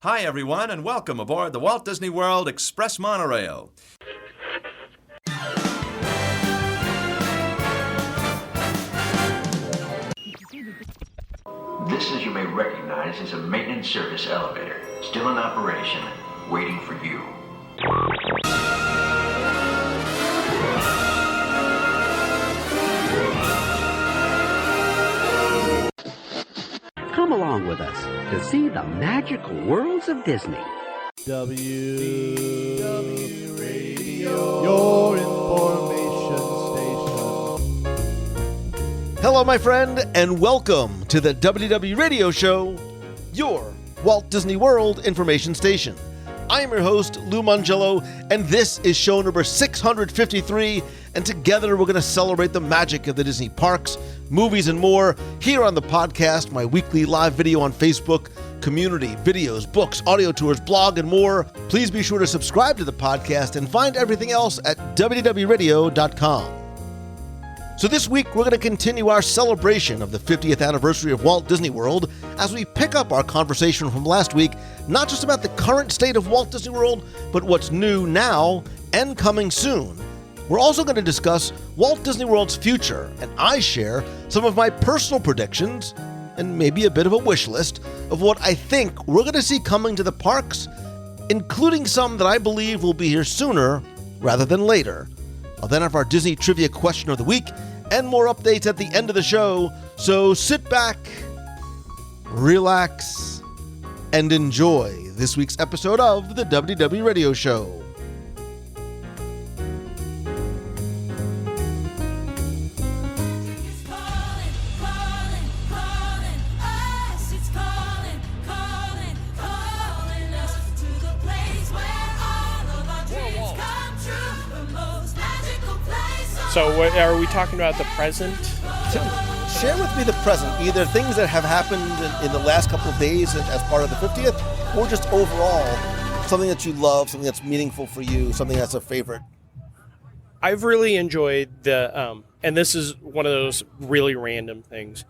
Hi, everyone, and welcome aboard the Walt Disney World Express Monorail. This, as you may recognize, is a maintenance service elevator, still in operation, waiting for you. Come along with us to see the magical worlds of Disney. WDW Radio, your information station. Hello, my friend, and welcome to the WDW Radio Show, your Walt Disney World information station. I am your host, Lou Mangello, and this is show number 653, and together we're going to celebrate the magic of the Disney parks, movies, and more here on the podcast, my weekly live video on Facebook, community, videos, books, audio tours, blog, and more. Please be sure to subscribe to the podcast and find everything else at WDWRadio.com. So this week, we're going to continue our celebration of the 50th anniversary of Walt Disney World as we pick up our conversation from last week, not just about the current state of Walt Disney World, but what's new now and coming soon. We're also going to discuss Walt Disney World's future, and I share some of my personal predictions and maybe a bit of a wish list of what I think we're going to see coming to the parks, including some that I believe will be here sooner rather than later. I'll then have our Disney Trivia Question of the Week and more updates at the end of the show, so sit back, relax, and enjoy this week's episode of the WDW Radio Show. So are we talking about the present? Share with me the present, either things that have happened in the last couple of days as part of the 50th, or just overall, something that you love, something that's meaningful for you, something that's a favorite. I've really enjoyed the, and this is one of those really random things,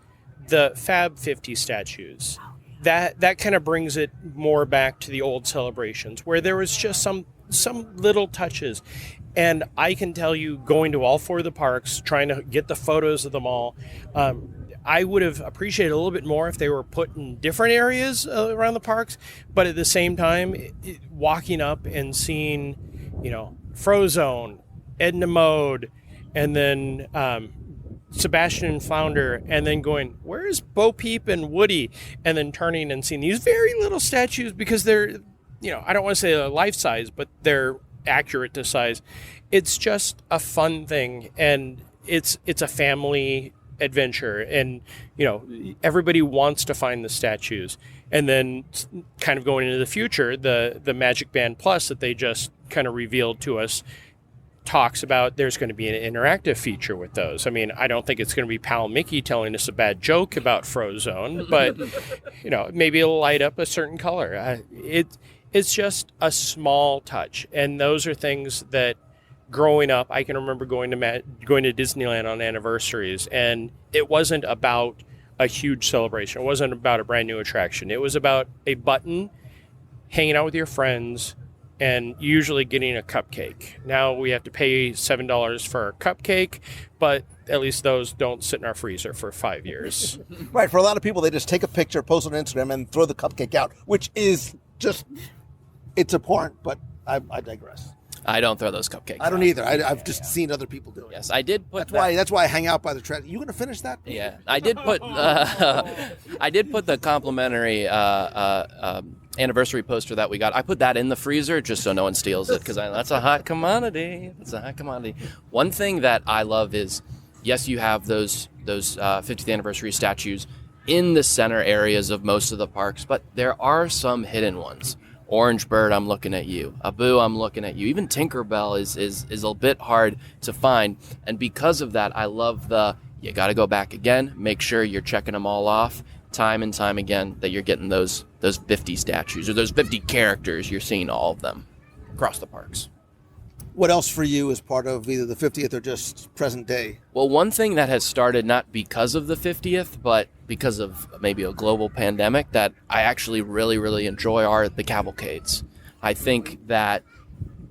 the Fab 50 statues. That kind of brings it more back to the old celebrations, where there was just some little touches. And I can tell you, going to all four of the parks, trying to get the photos of them all, I would have appreciated a little bit more if they were put in different areas around the parks. But at the same time, walking up and seeing, Frozone, Edna Mode, and then Sebastian and Flounder, and then going, where's Bo Peep and Woody? And then turning and seeing these very little statues, because they're, I don't want to say they're life size, but they're accurate to size. It's just a fun thing, and it's a family adventure, and everybody wants to find the statues. And then kind of going into the future, the Magic Band Plus that they just kind of revealed to us talks about there's going to be an interactive feature with those. I mean, I don't think it's going to be Pal Mickey telling us a bad joke about Frozone, but maybe it'll light up a certain color. It's just a small touch, and those are things that, growing up, I can remember going to Disneyland on anniversaries, and it wasn't about a huge celebration. It wasn't about a brand new attraction. It was about a button, hanging out with your friends, and usually getting a cupcake. Now we have to pay $7 for a cupcake, but at least those don't sit in our freezer for 5 years. Right, for a lot of people, they just take a picture, post it on Instagram, and throw the cupcake out, which is just... It's abhorrent, but I digress. I don't throw those cupcakes. I don't either. I've just seen other people do it. Yes, I did put. That's why I hang out by the track. You going to finish that? Yeah, I did put. I did put the complimentary anniversary poster that we got. I put that in the freezer just so no one steals it, because that's a hot commodity. One thing that I love is, yes, you have those 50th anniversary statues in the center areas of most of the parks, but there are some hidden ones. Orange Bird, I'm looking at you. Abu, I'm looking at you. Even Tinkerbell is a bit hard to find. And because of that, I love you got to go back again, make sure you're checking them all off time and time again, that you're getting those 50 statues or those 50 characters. You're seeing all of them across the parks. what else for you is part of either the 50th or just present day? Well, one thing that has started not because of the 50th, but because of maybe a global pandemic that I actually really, really enjoy are the cavalcades. I think that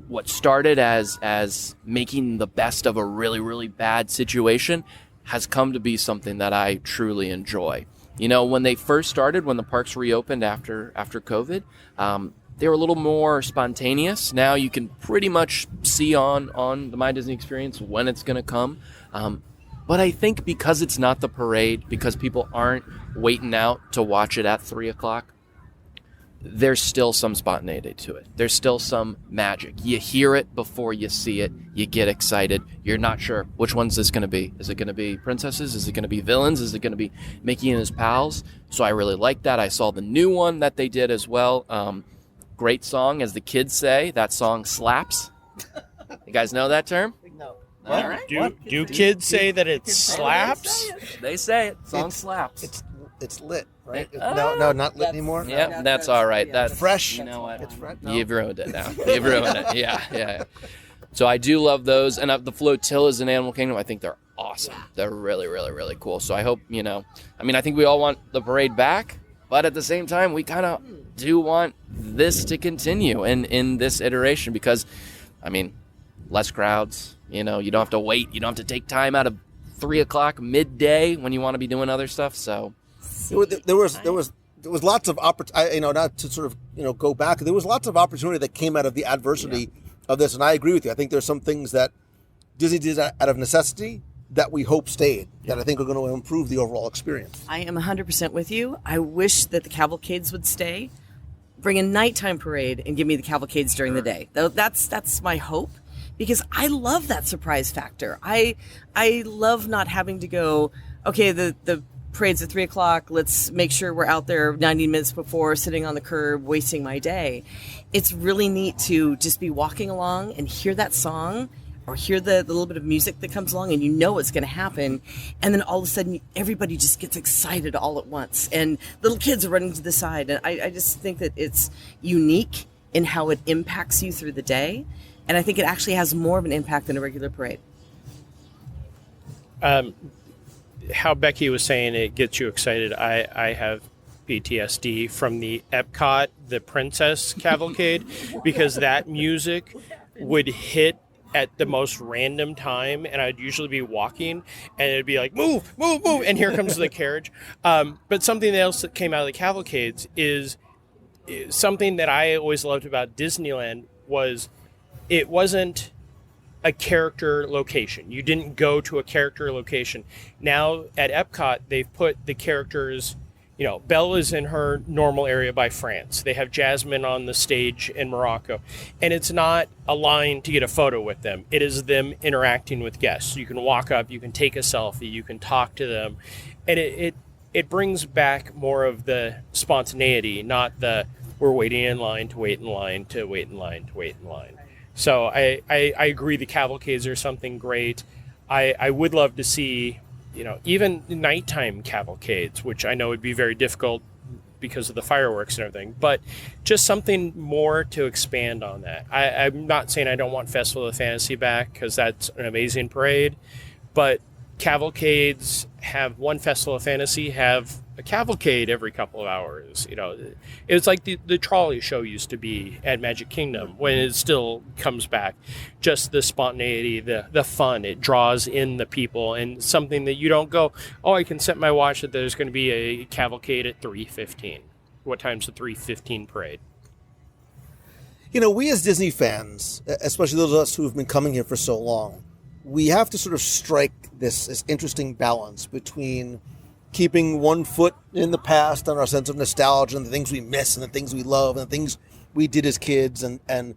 what started as making the best of a really, really bad situation has come to be something that I truly enjoy. You know, when they first started, when the parks reopened after COVID, they were a little more spontaneous. Now you can pretty much see on the My Disney Experience when it's going to come. But I think because it's not the parade, because people aren't waiting out to watch it at 3 o'clock, there's still some spontaneity to it. There's still some magic. You hear it before you see it. You get excited. You're not sure which one's this going to be. Is it going to be princesses? Is it going to be villains? Is it going to be Mickey and his pals? So I really like that. I saw the new one that they did as well. Great song, as the kids say. That song slaps. You guys know that term? No. All right. Do kids say that it slaps? They say it. Song slaps. It's lit, right? No, not lit anymore. Yeah, that's all right. That's fresh. You know what? It's fresh. No. You've ruined it now. You've ruined it. Yeah. So I do love those, and the flotillas in Animal Kingdom, I think they're awesome. They're really, really, really cool. So I hope, I think we all want the parade back, but at the same time, we kind of do want this to continue in this iteration because, less crowds. You don't have to wait. You don't have to take time out of 3 o'clock midday when you want to be doing other stuff. So there was lots of opportunity. Not to sort of go back. There was lots of opportunity that came out of the adversity of this, and I agree with you. I think there's some things that Disney did out of necessity that we hope stayed, that I think are going to improve the overall experience. I am 100% with you. I wish that the cavalcades would stay. Bring a nighttime parade and give me the cavalcades during the day. That's my hope, because I love that surprise factor. I love not having to go, okay, the parade's at 3 o'clock. Let's make sure we're out there 90 minutes before, sitting on the curb, wasting my day. It's really neat to just be walking along and hear that song or hear the little bit of music that comes along, and you know what's going to happen. And then all of a sudden, everybody just gets excited all at once. And little kids are running to the side. And I just think that it's unique in how it impacts you through the day. And I think it actually has more of an impact than a regular parade. How Becky was saying it gets you excited. I have PTSD from the Epcot, the Princess Cavalcade, because that music would hit at the most random time, and I'd usually be walking, and it'd be like, move, move, move, and here comes the carriage. But something else that came out of the cavalcades is something that I always loved about Disneyland was it wasn't a character location. You didn't go to a character location. Now at Epcot, they've put the characters, Belle is in her normal area by France. They have Jasmine on the stage in Morocco. And it's not a line to get a photo with them. It is them interacting with guests. You can walk up, you can take a selfie, you can talk to them. And it brings back more of the spontaneity, not the we're waiting in line to wait in line to wait in line to wait in line. So I agree the cavalcades are something great. I would love to see, even nighttime cavalcades, which I know would be very difficult because of the fireworks and everything, but just something more to expand on that. I'm not saying I don't want Festival of Fantasy back, because that's an amazing parade, but cavalcades have one Festival of Fantasy, have a cavalcade every couple of hours. It's like the trolley show used to be at Magic Kingdom, when it still comes back. Just the spontaneity, the fun, it draws in the people, and something that you don't go, oh, I can set my watch that there's going to be a cavalcade at 3:15. What time's the 3:15 parade? We as Disney fans, especially those of us who have been coming here for so long, we have to sort of strike this interesting balance between keeping one foot in the past on our sense of nostalgia and the things we miss and the things we love and the things we did as kids and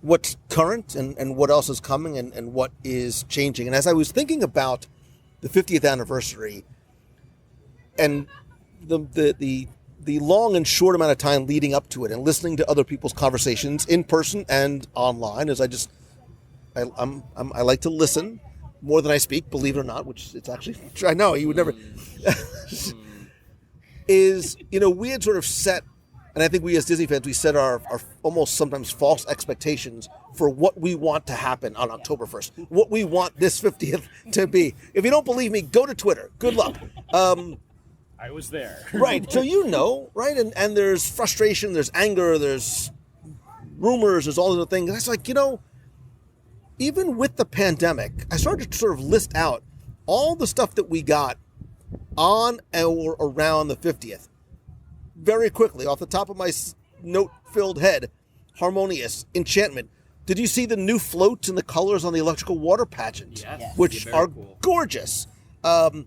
what's current and what else is coming and what is changing. And as I was thinking about the 50th anniversary and the long and short amount of time leading up to it and listening to other people's conversations in person and online, as I like to listen more than I speak, believe it or not, which it's actually, I know you would never, we had sort of set And I think we as Disney fans, we set our almost sometimes false expectations for what we want to happen on October 1st, what we want this 50th to be. If you don't believe me, go to Twitter. Good luck. I was there. Right. So right? And there's frustration, there's anger, there's rumors, there's all those other things. And it's like, even with the pandemic, I started to sort of list out all the stuff that we got on or around the 50th. Very quickly, off the top of my note-filled head, Harmonious, Enchantment. Did you see the new floats and the colors on the electrical water pageant? Yes. Which are cool. Gorgeous. I'll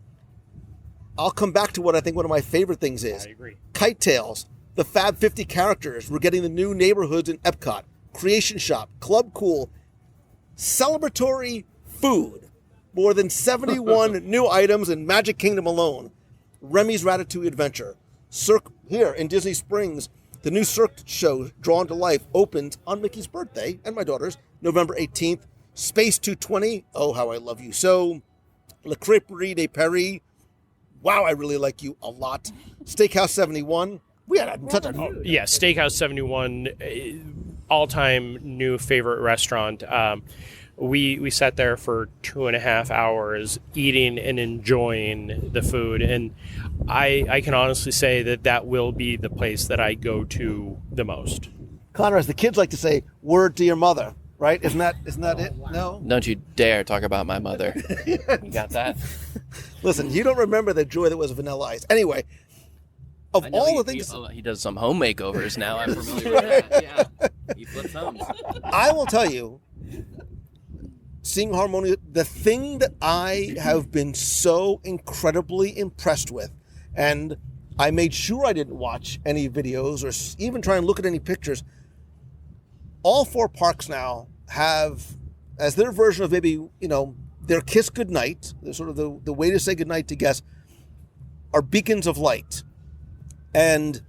come back to what I think one of my favorite things is. I agree. Kite Tails, the Fab 50 characters. We're getting the new neighborhoods in Epcot. Creation Shop, Club Cool, celebratory food. More than 71 new items in Magic Kingdom alone. Remy's Ratatouille Adventure. Cirque here in Disney Springs, the new Cirque show, Drawn to Life, opens on Mickey's birthday and my daughter's, November 18th. Space 220, oh, how I love you so. Le Crêperie de Paris, wow, I really like you a lot. Steakhouse 71, we had such a... Yeah, Steakhouse 71, all-time new favorite restaurant. We sat there for 2.5 hours eating and enjoying the food, and I can honestly say that will be the place that I go to the most. Connor, as the kids like to say, word to your mother, right? Isn't that it? No? Don't you dare talk about my mother. You got that? Listen, you don't remember the joy that was Vanilla Ice. Anyway, of all the things... He does some home makeovers now. I'm familiar with that. Yeah. He flips homes. I will tell you, seeing Harmonia, the thing that I have been so incredibly impressed with, and I made sure I didn't watch any videos or even try and look at any pictures, all 4 parks now have, as their version of maybe, their kiss goodnight, sort of the way to say goodnight to guests, are beacons of light. And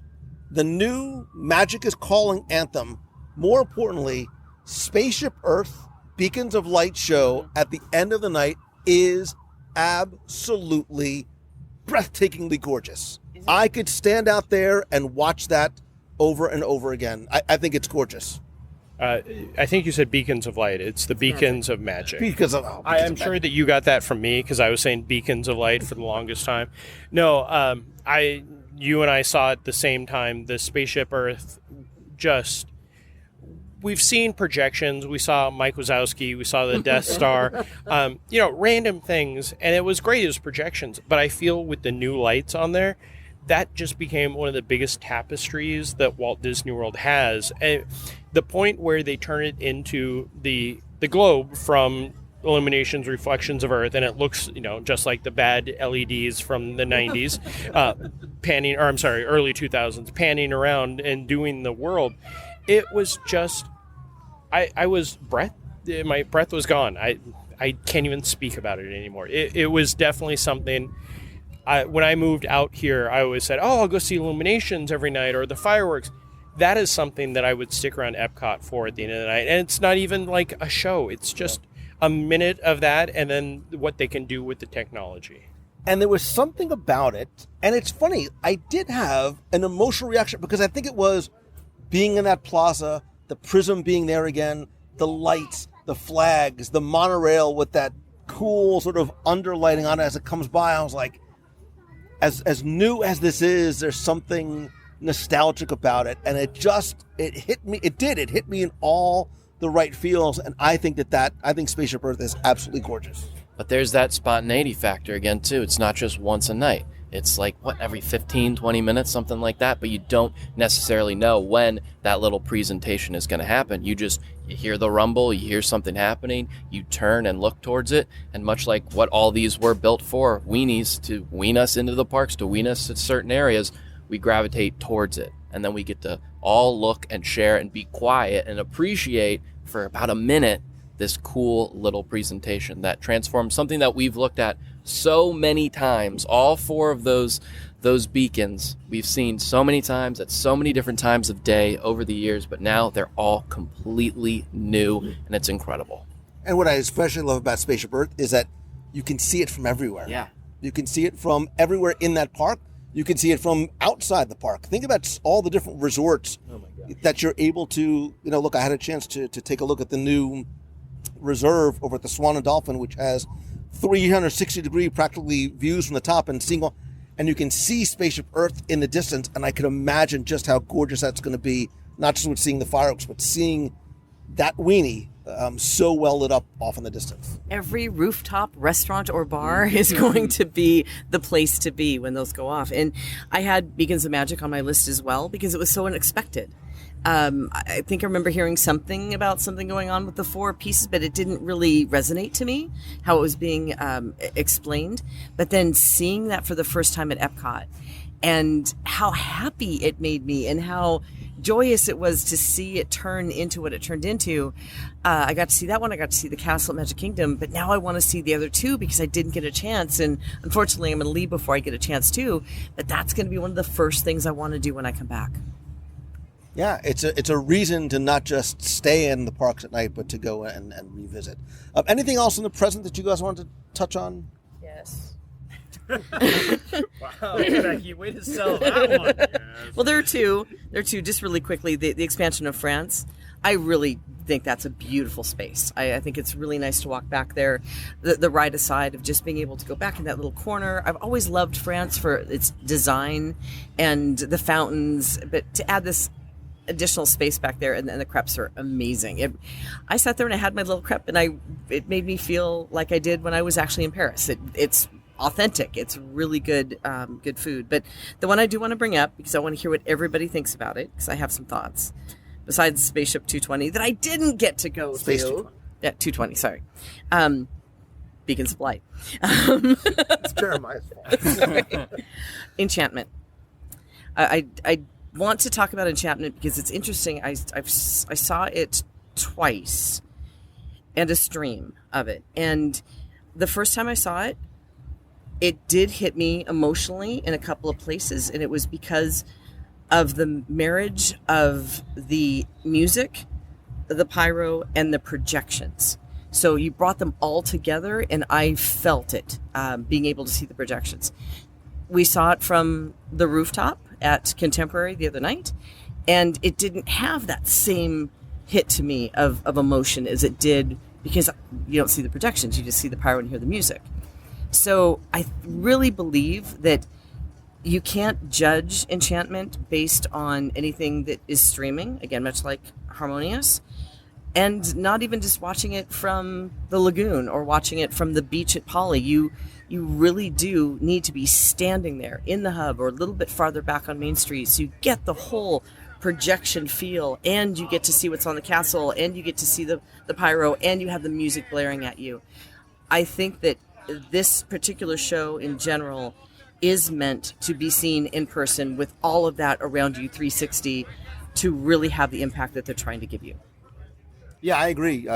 the new Magic is Calling anthem, more importantly, Spaceship Earth, Beacons of Light show at the end of the night is absolutely breathtakingly gorgeous. I could stand out there and watch that over and over again. I think it's gorgeous. I think you said Beacons of Light. It's the Beacons of Magic. I am sure Magic. that you got that from me because I was saying Beacons of Light for the longest time. No, you and I saw at the same time. The Spaceship Earth just... We've seen projections. We saw Mike Wazowski. We saw the Death Star. Random things. And it was great as projections. But I feel with the new lights on there, that just became one of the biggest tapestries that Walt Disney World has. And the point where they turn it into the globe from Illuminations, Reflections of Earth, and it looks, just like the bad LEDs from the 90s, early 2000s, panning around and doing the world. It was just, my breath was gone. I can't even speak about it anymore. It was definitely something. When I moved out here, I always said, I'll go see Illuminations every night or the fireworks. That is something that I would stick around Epcot for at the end of the night. And it's not even like a show. It's just a minute of that and then what they can do with the technology. And there was something about it. And it's funny, I did have an emotional reaction because I think it was being in that plaza, the prism being there again, the lights, the flags, the monorail with that cool sort of underlighting on it as it comes by. I was like, as new as this is, there's something nostalgic about it. And it hit me. It hit me in all the right feels. And I think I think Spaceship Earth is absolutely gorgeous. But there's that spontaneity factor again, too. It's not just once a night. It's like, every 15, 20 minutes, something like that. But you don't necessarily know when that little presentation is going to happen. You hear the rumble, you hear something happening, you turn and look towards it. And much like what all these were built for, weenies, to wean us into the parks, to wean us to certain areas, we gravitate towards it. And then we get to all look and share and be quiet and appreciate for about a minute this cool little presentation that transforms something that we've looked at so many times. All 4 of those beacons we've seen so many times at so many different times of day over the years, but now they're all completely new, and it's incredible. And what I especially love about Spaceship Earth is that you can see it from everywhere. Yeah. You can see it from everywhere in that park. You can see it from outside the park. Think about all the different resorts that you're able to, look, I had a chance to take a look at the new reserve over at the Swan and Dolphin, which has 360-degree practically views from the top and you can see Spaceship Earth in the distance, and I can imagine just how gorgeous that's going to be, not just with seeing the fireworks, but seeing that weenie so well lit up off in the distance. Every rooftop restaurant or bar is going to be the place to be when those go off. And I had Beacons of Magic on my list as well because it was so unexpected. I think I remember hearing something about something going on with the 4 pieces, but it didn't really resonate to me how it was being explained. But then seeing that for the first time at Epcot and how happy it made me and how joyous it was to see it turn into what it turned into. I got to see that one. I got to see the castle at Magic Kingdom, but now I want to see the other 2 because I didn't get a chance. And unfortunately, I'm going to leave before I get a chance too. But that's going to be one of the first things I want to do when I come back. Yeah, it's a reason to not just stay in the parks at night, but to go and revisit. Anything else in the present that you guys wanted to touch on? Yes. Wow, Becky, way to sell that one. Yes. Well, there are two. Just really quickly, the expansion of France. I really think that's a beautiful space. I think it's really nice to walk back there. The ride aside of just being able to go back in that little corner. I've always loved France for its design and the fountains, but to add this additional space back there, and the crepes are amazing. I sat there and I had my little crepe, and it made me feel like I did when I was actually in Paris. It's authentic. It's really good food. But the one I do want to bring up, because I want to hear what everybody thinks about it, because I have some thoughts, besides Spaceship 220, that I didn't get to go Space to. 220. Yeah, 220, sorry. Beacons of Light. It's Jeremiah's fault. Enchantment. I want to talk about Enchantment because it's interesting. I saw it twice and a stream of it. And the first time I saw it, it did hit me emotionally in a couple of places, and it was because of the marriage of the music, the pyro, and the projections. So you brought them all together, and I felt it, being able to see the projections. We saw it from the rooftop at Contemporary the other night, and it didn't have that same hit to me of emotion as it did, because you don't see the projections, you just see the pyro and hear the music. So I really believe that you can't judge Enchantment based on anything that is streaming, again, much like Harmonious, and not even just watching it from the lagoon or watching it from the beach at Poly. You really do need to be standing there in the hub or a little bit farther back on Main Street, so you get the whole projection feel, and you get to see what's on the castle, and you get to see the pyro, and you have the music blaring at you. I think that this particular show in general is meant to be seen in person with all of that around you 360 to really have the impact that they're trying to give you. Yeah, I agree.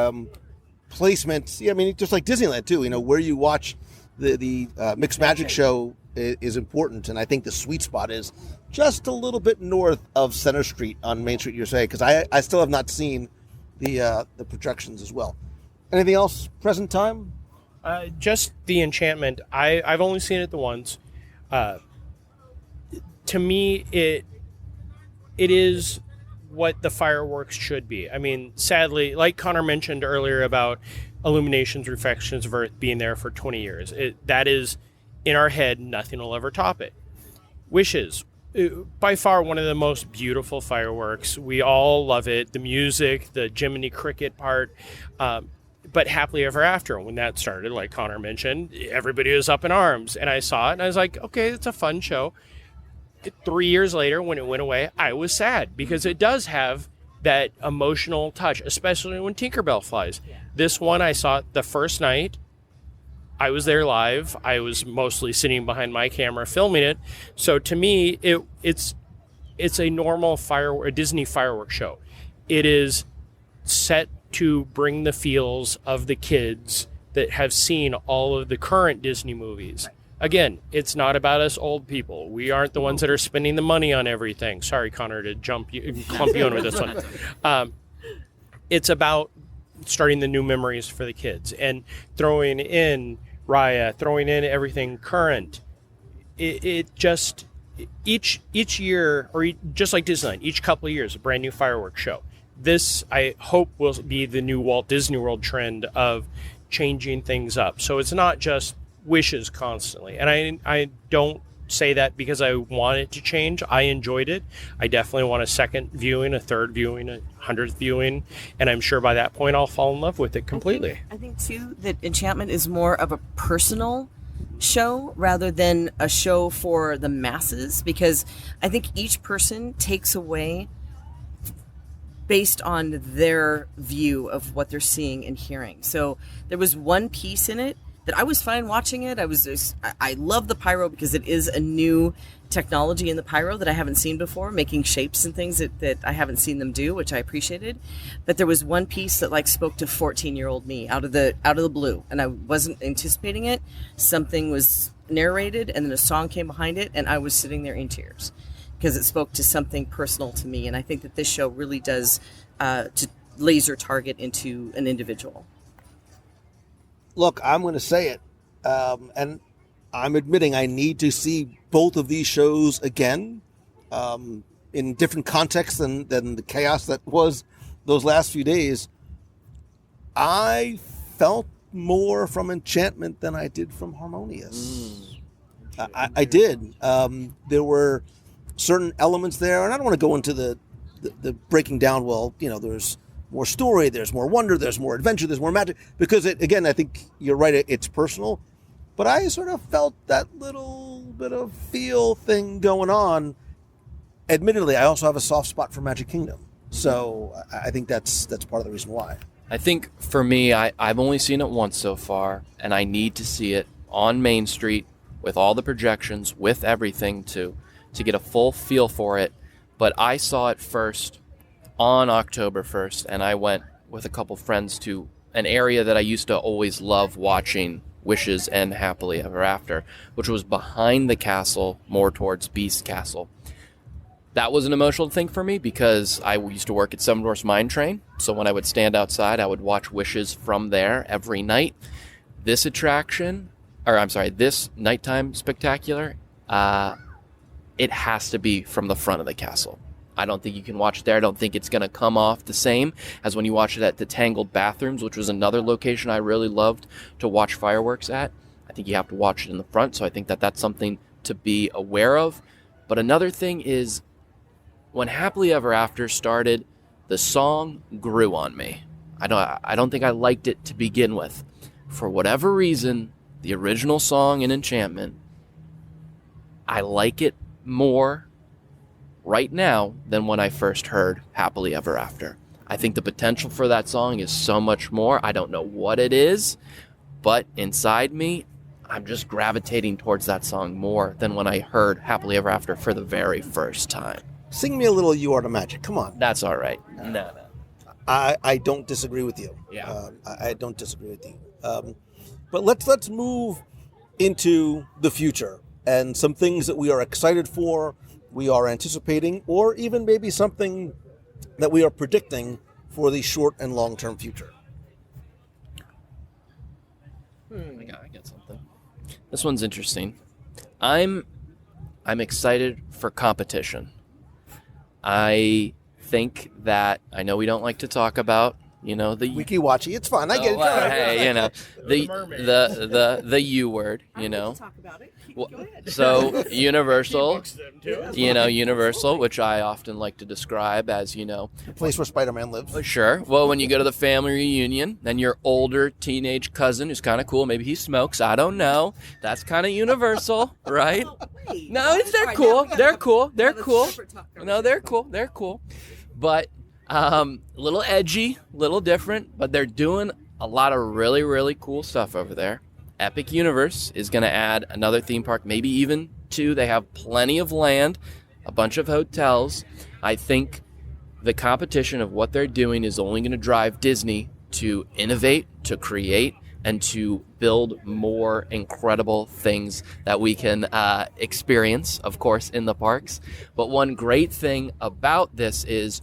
Placement, I mean, just like Disneyland too, where you watch the Mixed Magic show is important, and I think the sweet spot is just a little bit north of Center Street on Main Street USA, because I still have not seen the projections as well. Anything else present time? Just the Enchantment. I've only seen it the once. To me, it is what the fireworks should be. I mean, sadly, like Connor mentioned earlier about Illuminations, Reflections of Earth being there for 20 years, that is in our head. Nothing will ever top it. Wishes, by far one of the most beautiful fireworks. We all love it. The music, the Jiminy Cricket part. But Happily Ever After, when that started, like Connor mentioned, everybody was up in arms. And I saw it, and I was like, okay, it's a fun show. 3 years later, when it went away, I was sad, because it does have that emotional touch, especially when Tinkerbell flies. Yeah. This one, I saw it the first night. I was there live. I was mostly sitting behind my camera filming it. So to me, it's a normal a Disney fireworks show. It is set to bring the feels of the kids that have seen all of the current Disney movies. Again, it's not about us old people. We aren't the ones that are spending the money on everything. Sorry, Connor, to clump you in with this one. It's about starting the new memories for the kids and throwing in Raya, throwing in everything current. It just each year, or just like Disneyland, each couple of years, a brand new fireworks show. This, I hope, will be the new Walt Disney World trend of changing things up. So it's not just wishes constantly. And I don't say that because I want it to change. I enjoyed it. I definitely want a second viewing, a third viewing, a 100th viewing. And I'm sure by that point I'll fall in love with it completely. I think too, that Enchantment is more of a personal show rather than a show for the masses, because I think each person takes away based on their view of what they're seeing and hearing. So there was one piece in it that I was fine watching it. I love the pyro because it is a new technology in the pyro that I haven't seen before, making shapes and things that I haven't seen them do, which I appreciated. But there was one piece that like spoke to 14-year-old me out of the blue, and I wasn't anticipating it. Something was narrated, and then a song came behind it, and I was sitting there in tears because it spoke to something personal to me. And I think that this show really does to laser target into an individual. Look, I'm going to say it, and I'm admitting I need to see both of these shows again in different contexts than the chaos that was those last few days. I felt more from Enchantment than I did from Harmonious. I did. There were certain elements there, and I don't want to go into the breaking down. Well, there's more story, there's more wonder, there's more adventure, there's more magic, because again, I think you're right, it's personal, but I sort of felt that little bit of feel thing going on. Admittedly, I also have a soft spot for Magic Kingdom, so I think that's part of the reason why. I think for me, I've only seen it once so far, and I need to see it on Main Street with all the projections, with everything to get a full feel for it. But I saw it first on October 1st, and I went with a couple friends to an area that I used to always love watching Wishes and Happily Ever After, which was behind the castle, more towards Beast Castle. That was an emotional thing for me because I used to work at Seven Dwarfs Mine Train, so when I would stand outside, I would watch Wishes from there every night. This nighttime spectacular, it has to be from the front of the castle. I don't think you can watch it there. I don't think it's going to come off the same as when you watch it at the Tangled Bathrooms, which was another location I really loved to watch fireworks at. I think you have to watch it in the front, so I think that's something to be aware of. But another thing is, when Happily Ever After started, the song grew on me. I don't think I liked it to begin with. For whatever reason, the original song in Enchantment, I like it more right now than when I first heard Happily Ever After. I think the potential for that song is so much more. I don't know what it is, but inside me, I'm just gravitating towards that song more than when I heard Happily Ever After for the very first time. Sing me a little You Are the Magic. Come on. That's all right. No. I don't disagree with you. Yeah. I don't disagree with you. But let's move into the future and some things that we are excited for, we are anticipating, or even maybe something that we are predicting for the short and long-term future. I got something. This one's interesting. I'm excited for competition. I think that, I know we don't like to talk about, the Wiki-watchy, it's fun. I get it. Hey, the U word, I like to talk about it. Go ahead. So Universal, Universal, which I often like to describe as, The place where Spider-Man lives. Sure. Well, when you go to the family reunion, then your older teenage cousin who's kind of cool, maybe he smokes, I don't know. That's kind of Universal, right? No, they're cool. They're cool. They're cool. No, they're cool. They're cool. But a little edgy, little different, but they're doing a lot of really, really cool stuff over there. Epic Universe is going to add another theme park, maybe even two. They have plenty of land, a bunch of hotels. I think the competition of what they're doing is only going to drive Disney to innovate, to create, and to build more incredible things that we can experience, of course, in the parks. But one great thing about this is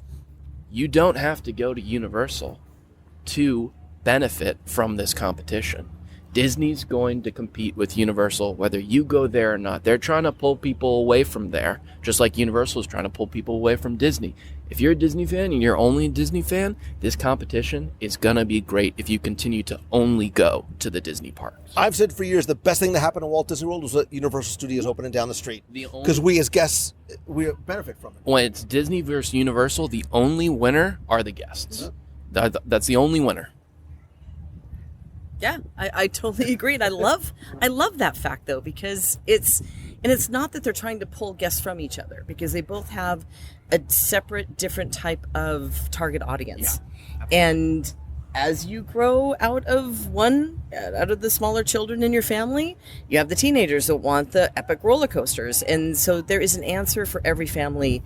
you don't have to go to Universal to benefit from this competition. Disney's going to compete with Universal whether you go there or not. They're trying to pull people away from there, just like Universal is trying to pull people away from Disney. If you're a Disney fan and you're only a Disney fan, this competition is going to be great if you continue to only go to the Disney parks. I've said for years the best thing that happened at Walt Disney World was that Universal Studios opening down the street. The only- Because we as guests, we benefit from it. When it's Disney versus Universal, the only winner are the guests. That's the only winner. Yeah, I totally agree. And I love that fact though, because it's not that they're trying to pull guests from each other, because they both have a separate, different type of target audience. Yeah, and as you grow out of the smaller children in your family, you have the teenagers that want the epic roller coasters. And so there is an answer for every family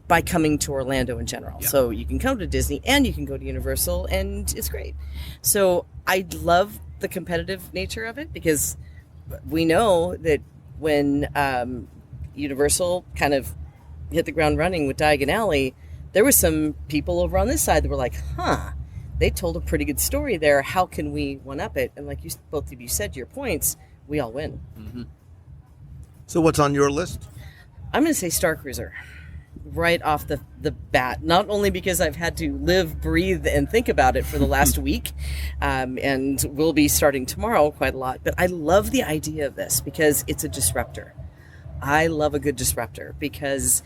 by coming to Orlando in general. Yeah. So you can come to Disney and you can go to Universal, and it's great. So I love the competitive nature of it, because we know that when Universal kind of hit the ground running with Diagon Alley, there were some people over on this side that were like, they told a pretty good story there. How can we one-up it? And like both of you said, to your points, we all win. Mm-hmm. So what's on your list? I'm going to say Star Cruiser. Right off the bat, not only because I've had to live, breathe, and think about it for the last week, and will be starting tomorrow quite a lot, but I love the idea of this because it's a disruptor. I love a good disruptor because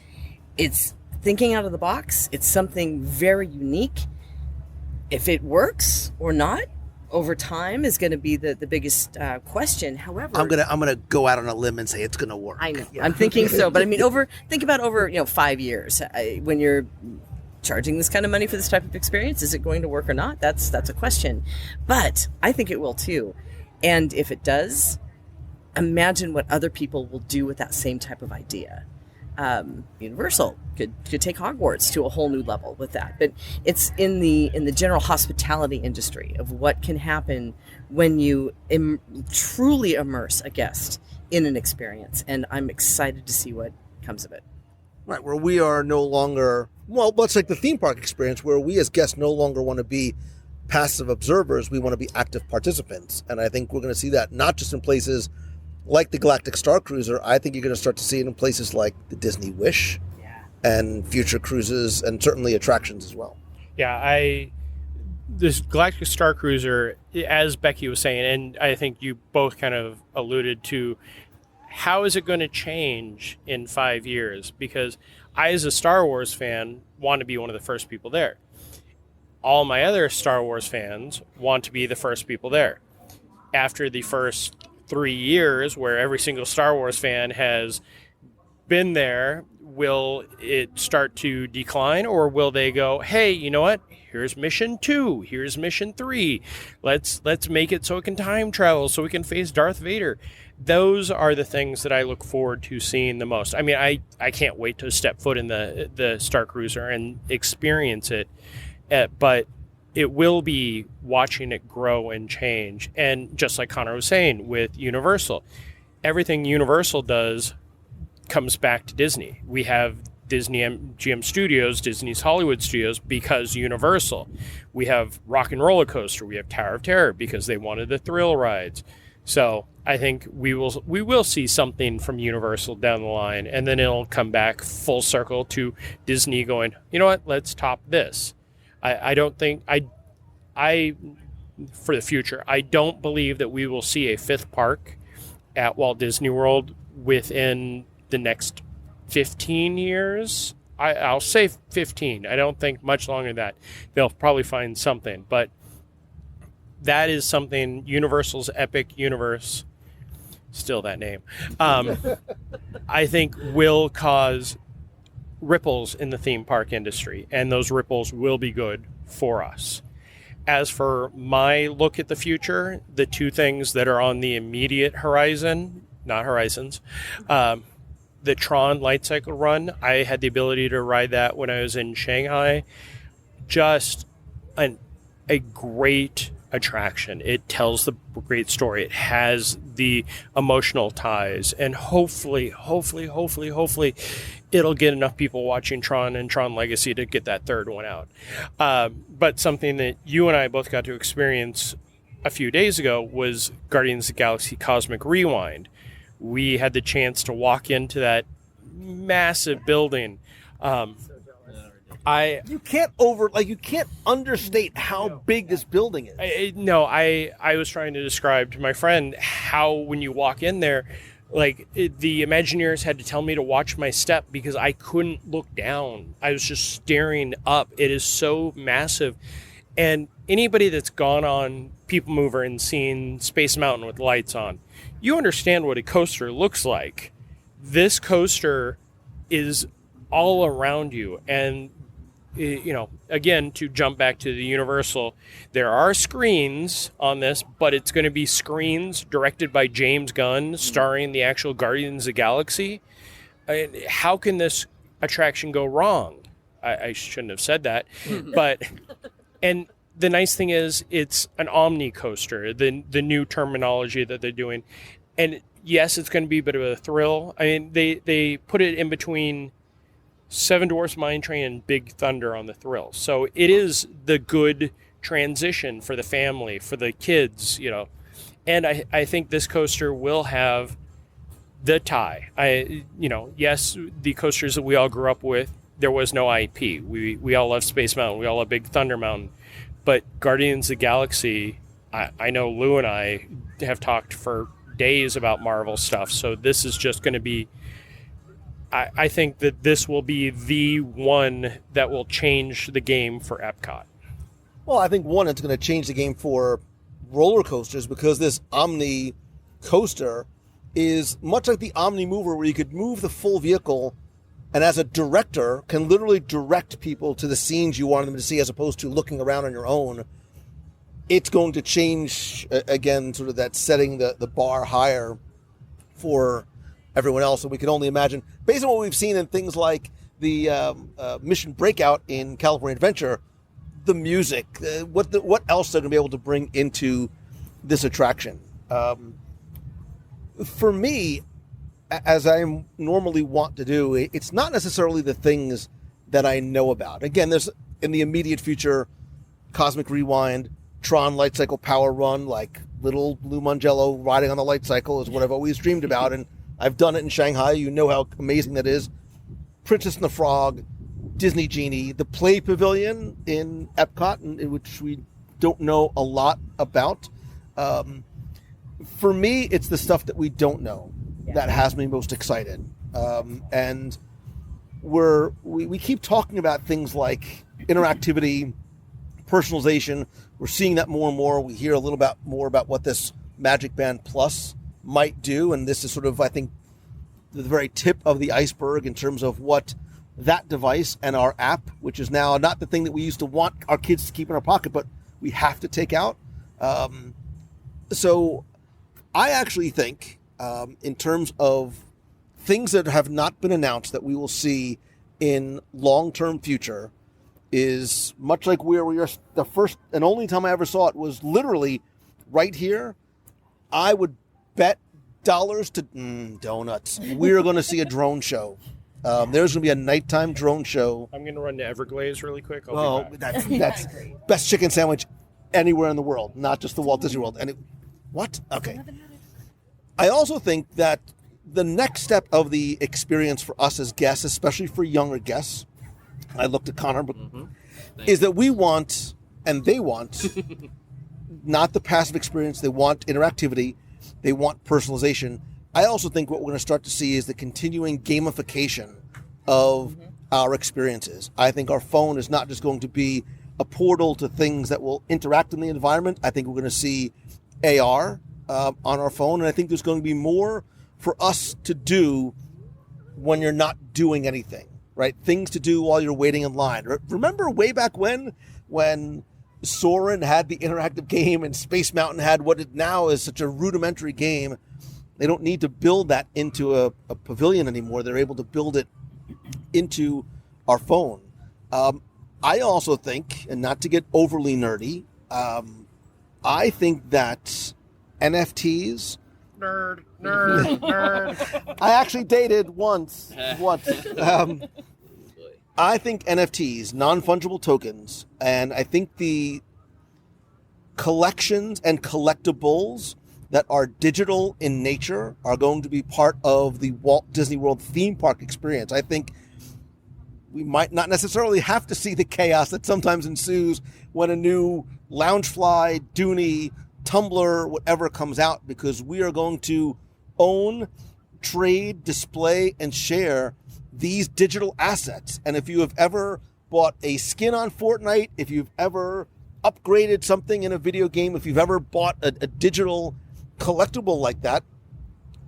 it's thinking out of the box. It's something very unique. If it works or not over time is going to be the biggest question. However, I'm gonna go out on a limb and say it's gonna work. I know. Yeah. I'm thinking so, but I mean, think about over 5 years when you're charging this kind of money for this type of experience. Is it going to work or not? That's a question. But I think it will too. And if it does, imagine what other people will do with that same type of idea. Universal could take Hogwarts to a whole new level with that, but it's in the general hospitality industry of what can happen when you truly immerse a guest in an experience, and I'm excited to see what comes of it. Right, where we are no longer, much like the theme park experience, where we as guests no longer want to be passive observers, we want to be active participants, and I think we're going to see that not just in places like the Galactic Star Cruiser. I think you're going to start to see it in places like the Disney Wish and future cruises, and certainly attractions as well. Yeah, this Galactic Star Cruiser, as Becky was saying, and I think you both kind of alluded to, how is it going to change in 5 years? Because I, as a Star Wars fan, want to be one of the first people there. All my other Star Wars fans want to be the first people there. After the first 3 years, where every single Star Wars fan has been there, will it start to decline, or will they go, hey, you know what? Here's mission 2. Here's mission 3. Let's make it so it can time travel, so we can face Darth Vader. Those are the things that I look forward to seeing the most. I mean, I can't wait to step foot in the Star Cruiser and experience it, but it will be watching it grow and change. And just like Connor was saying with Universal, everything Universal does comes back to Disney. We have Disney MGM Studios, Disney's Hollywood Studios, because Universal. We have Rock and Roller Coaster. We have Tower of Terror because they wanted the thrill rides. So I think we will see something from Universal down the line, and then it'll come back full circle to Disney going, you know what, let's top this. I don't think for the future, I don't believe that we will see a 5th park at Walt Disney World within the next 15 years. I'll say 15. I don't think much longer than that. They'll probably find something, but that is something Universal's Epic Universe, still that name, I think will cause ripples in the theme park industry, and those ripples will be good for us. As for my look at the future, the two things that are on the immediate horizon, not horizons, the Tron Light Cycle Run, I had the ability to ride that when I was in Shanghai. Just a great attraction. It tells the great story. It has the emotional ties, and hopefully it'll get enough people watching Tron and Tron Legacy to get that third one out. But something that you and I both got to experience a few days ago was Guardians of the Galaxy Cosmic Rewind. We had the chance to walk into that massive building. You can't understate how big this building is. I was trying to describe to my friend how when you walk in there, the Imagineers had to tell me to watch my step because I couldn't look down. I was just staring up. It is so massive. And anybody that's gone on People Mover and seen Space Mountain with lights on, you understand what a coaster looks like. This coaster is all around you. And, again, to jump back to the Universal, there are screens on this, but it's going to be screens directed by James Gunn, starring the actual Guardians of the Galaxy. How can this attraction go wrong? I shouldn't have said that. But, and the nice thing is it's an Omni coaster, the new terminology that they're doing. And yes, it's going to be a bit of a thrill. I mean, they put it in between Seven Dwarfs Mine Train and Big Thunder on the thrill. So it is the good transition for the family, for the kids, And I think this coaster will have the tie. Yes, the coasters that we all grew up with, there was no IP. We all love Space Mountain. We all love Big Thunder Mountain. But Guardians of the Galaxy, I know Lou and I have talked for days about Marvel stuff. So this is just going to be, I think that this will be the one that will change the game for Epcot. Well, I think one, it's going to change the game for roller coasters because this Omni coaster is much like the Omni Mover where you could move the full vehicle and as a director can literally direct people to the scenes you want them to see as opposed to looking around on your own. It's going to change, again, sort of that setting the bar higher for everyone else. And we can only imagine, based on what we've seen in things like the Mission Breakout in California Adventure, the music, what else they're going to be able to bring into this attraction. For me, as I normally want to do, it's not necessarily the things that I know about. Again, there's in the immediate future, Cosmic Rewind, Tron Light Cycle Power Run, like little Lou Mangello riding on the light cycle is what I've always dreamed about, and I've done it in Shanghai. You know how amazing that is. Princess and the Frog, Disney Genie, the Play Pavilion in Epcot, in which we don't know a lot about. For me, it's the stuff that we don't know that has me most excited. And we keep talking about things like interactivity, personalization. We're seeing that more and more. We hear a little bit more about what this Magic Band Plus might do. And this is sort of, I think, the very tip of the iceberg in terms of what that device and our app, which is now not the thing that we used to want our kids to keep in our pocket, but we have to take out. So I actually think, in terms of things that have not been announced that we will see in long-term future, is much like where we are. The first and only time I ever saw it was literally right here. I would bet dollars to donuts. We're going to see a drone show. There's going to be a nighttime drone show. I'm going to run to Everglades really quick. That's best chicken sandwich anywhere in the world, not just the Walt Disney World. What? Okay. I also think that the next step of the experience for us as guests, especially for younger guests, I looked at Connor, is that we want, and they want, not the passive experience. They want interactivity. They want personalization. I also think what we're going to start to see is the continuing gamification of our experiences. I think our phone is not just going to be a portal to things that will interact in the environment. I think we're going to see AR on our phone, and I think there's going to be more for us to do when you're not doing anything, right? Things to do while you're waiting in line. Remember way back when Soarin' had the interactive game and Space Mountain had what it now is such a rudimentary game? They don't need to build that into a pavilion anymore. They're able to build it into our phone. I also think, and not to get overly nerdy, I think that NFTs... Nerd. I actually dated once. I think NFTs, non-fungible tokens, and I think the collections and collectibles that are digital in nature are going to be part of the Walt Disney World theme park experience. I think we might not necessarily have to see the chaos that sometimes ensues when a new Loungefly, Dooney, Tumbler, whatever comes out, because we are going to own, trade, display, and share these digital assets. And if you have ever bought a skin on Fortnite, if you've ever upgraded something in a video game, if you've ever bought a digital collectible like that,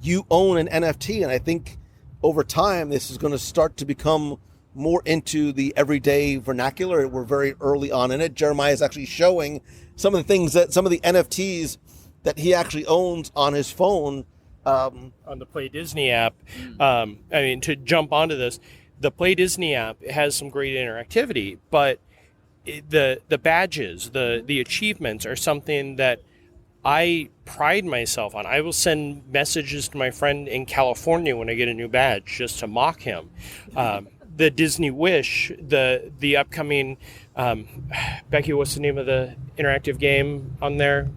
you own an NFT. And I think over time, this is going to start to become more into the everyday vernacular. We're very early on in it. Jeremiah is actually showing some of the things that some of the NFTs that he actually owns on his phone. On the Play Disney app. To jump onto this, the Play Disney app has some great interactivity, but the badges, the achievements are something that I pride myself on. I will send messages to my friend in California when I get a new badge just to mock him. The Disney Wish, the upcoming, Becky, what's the name of the interactive game on there?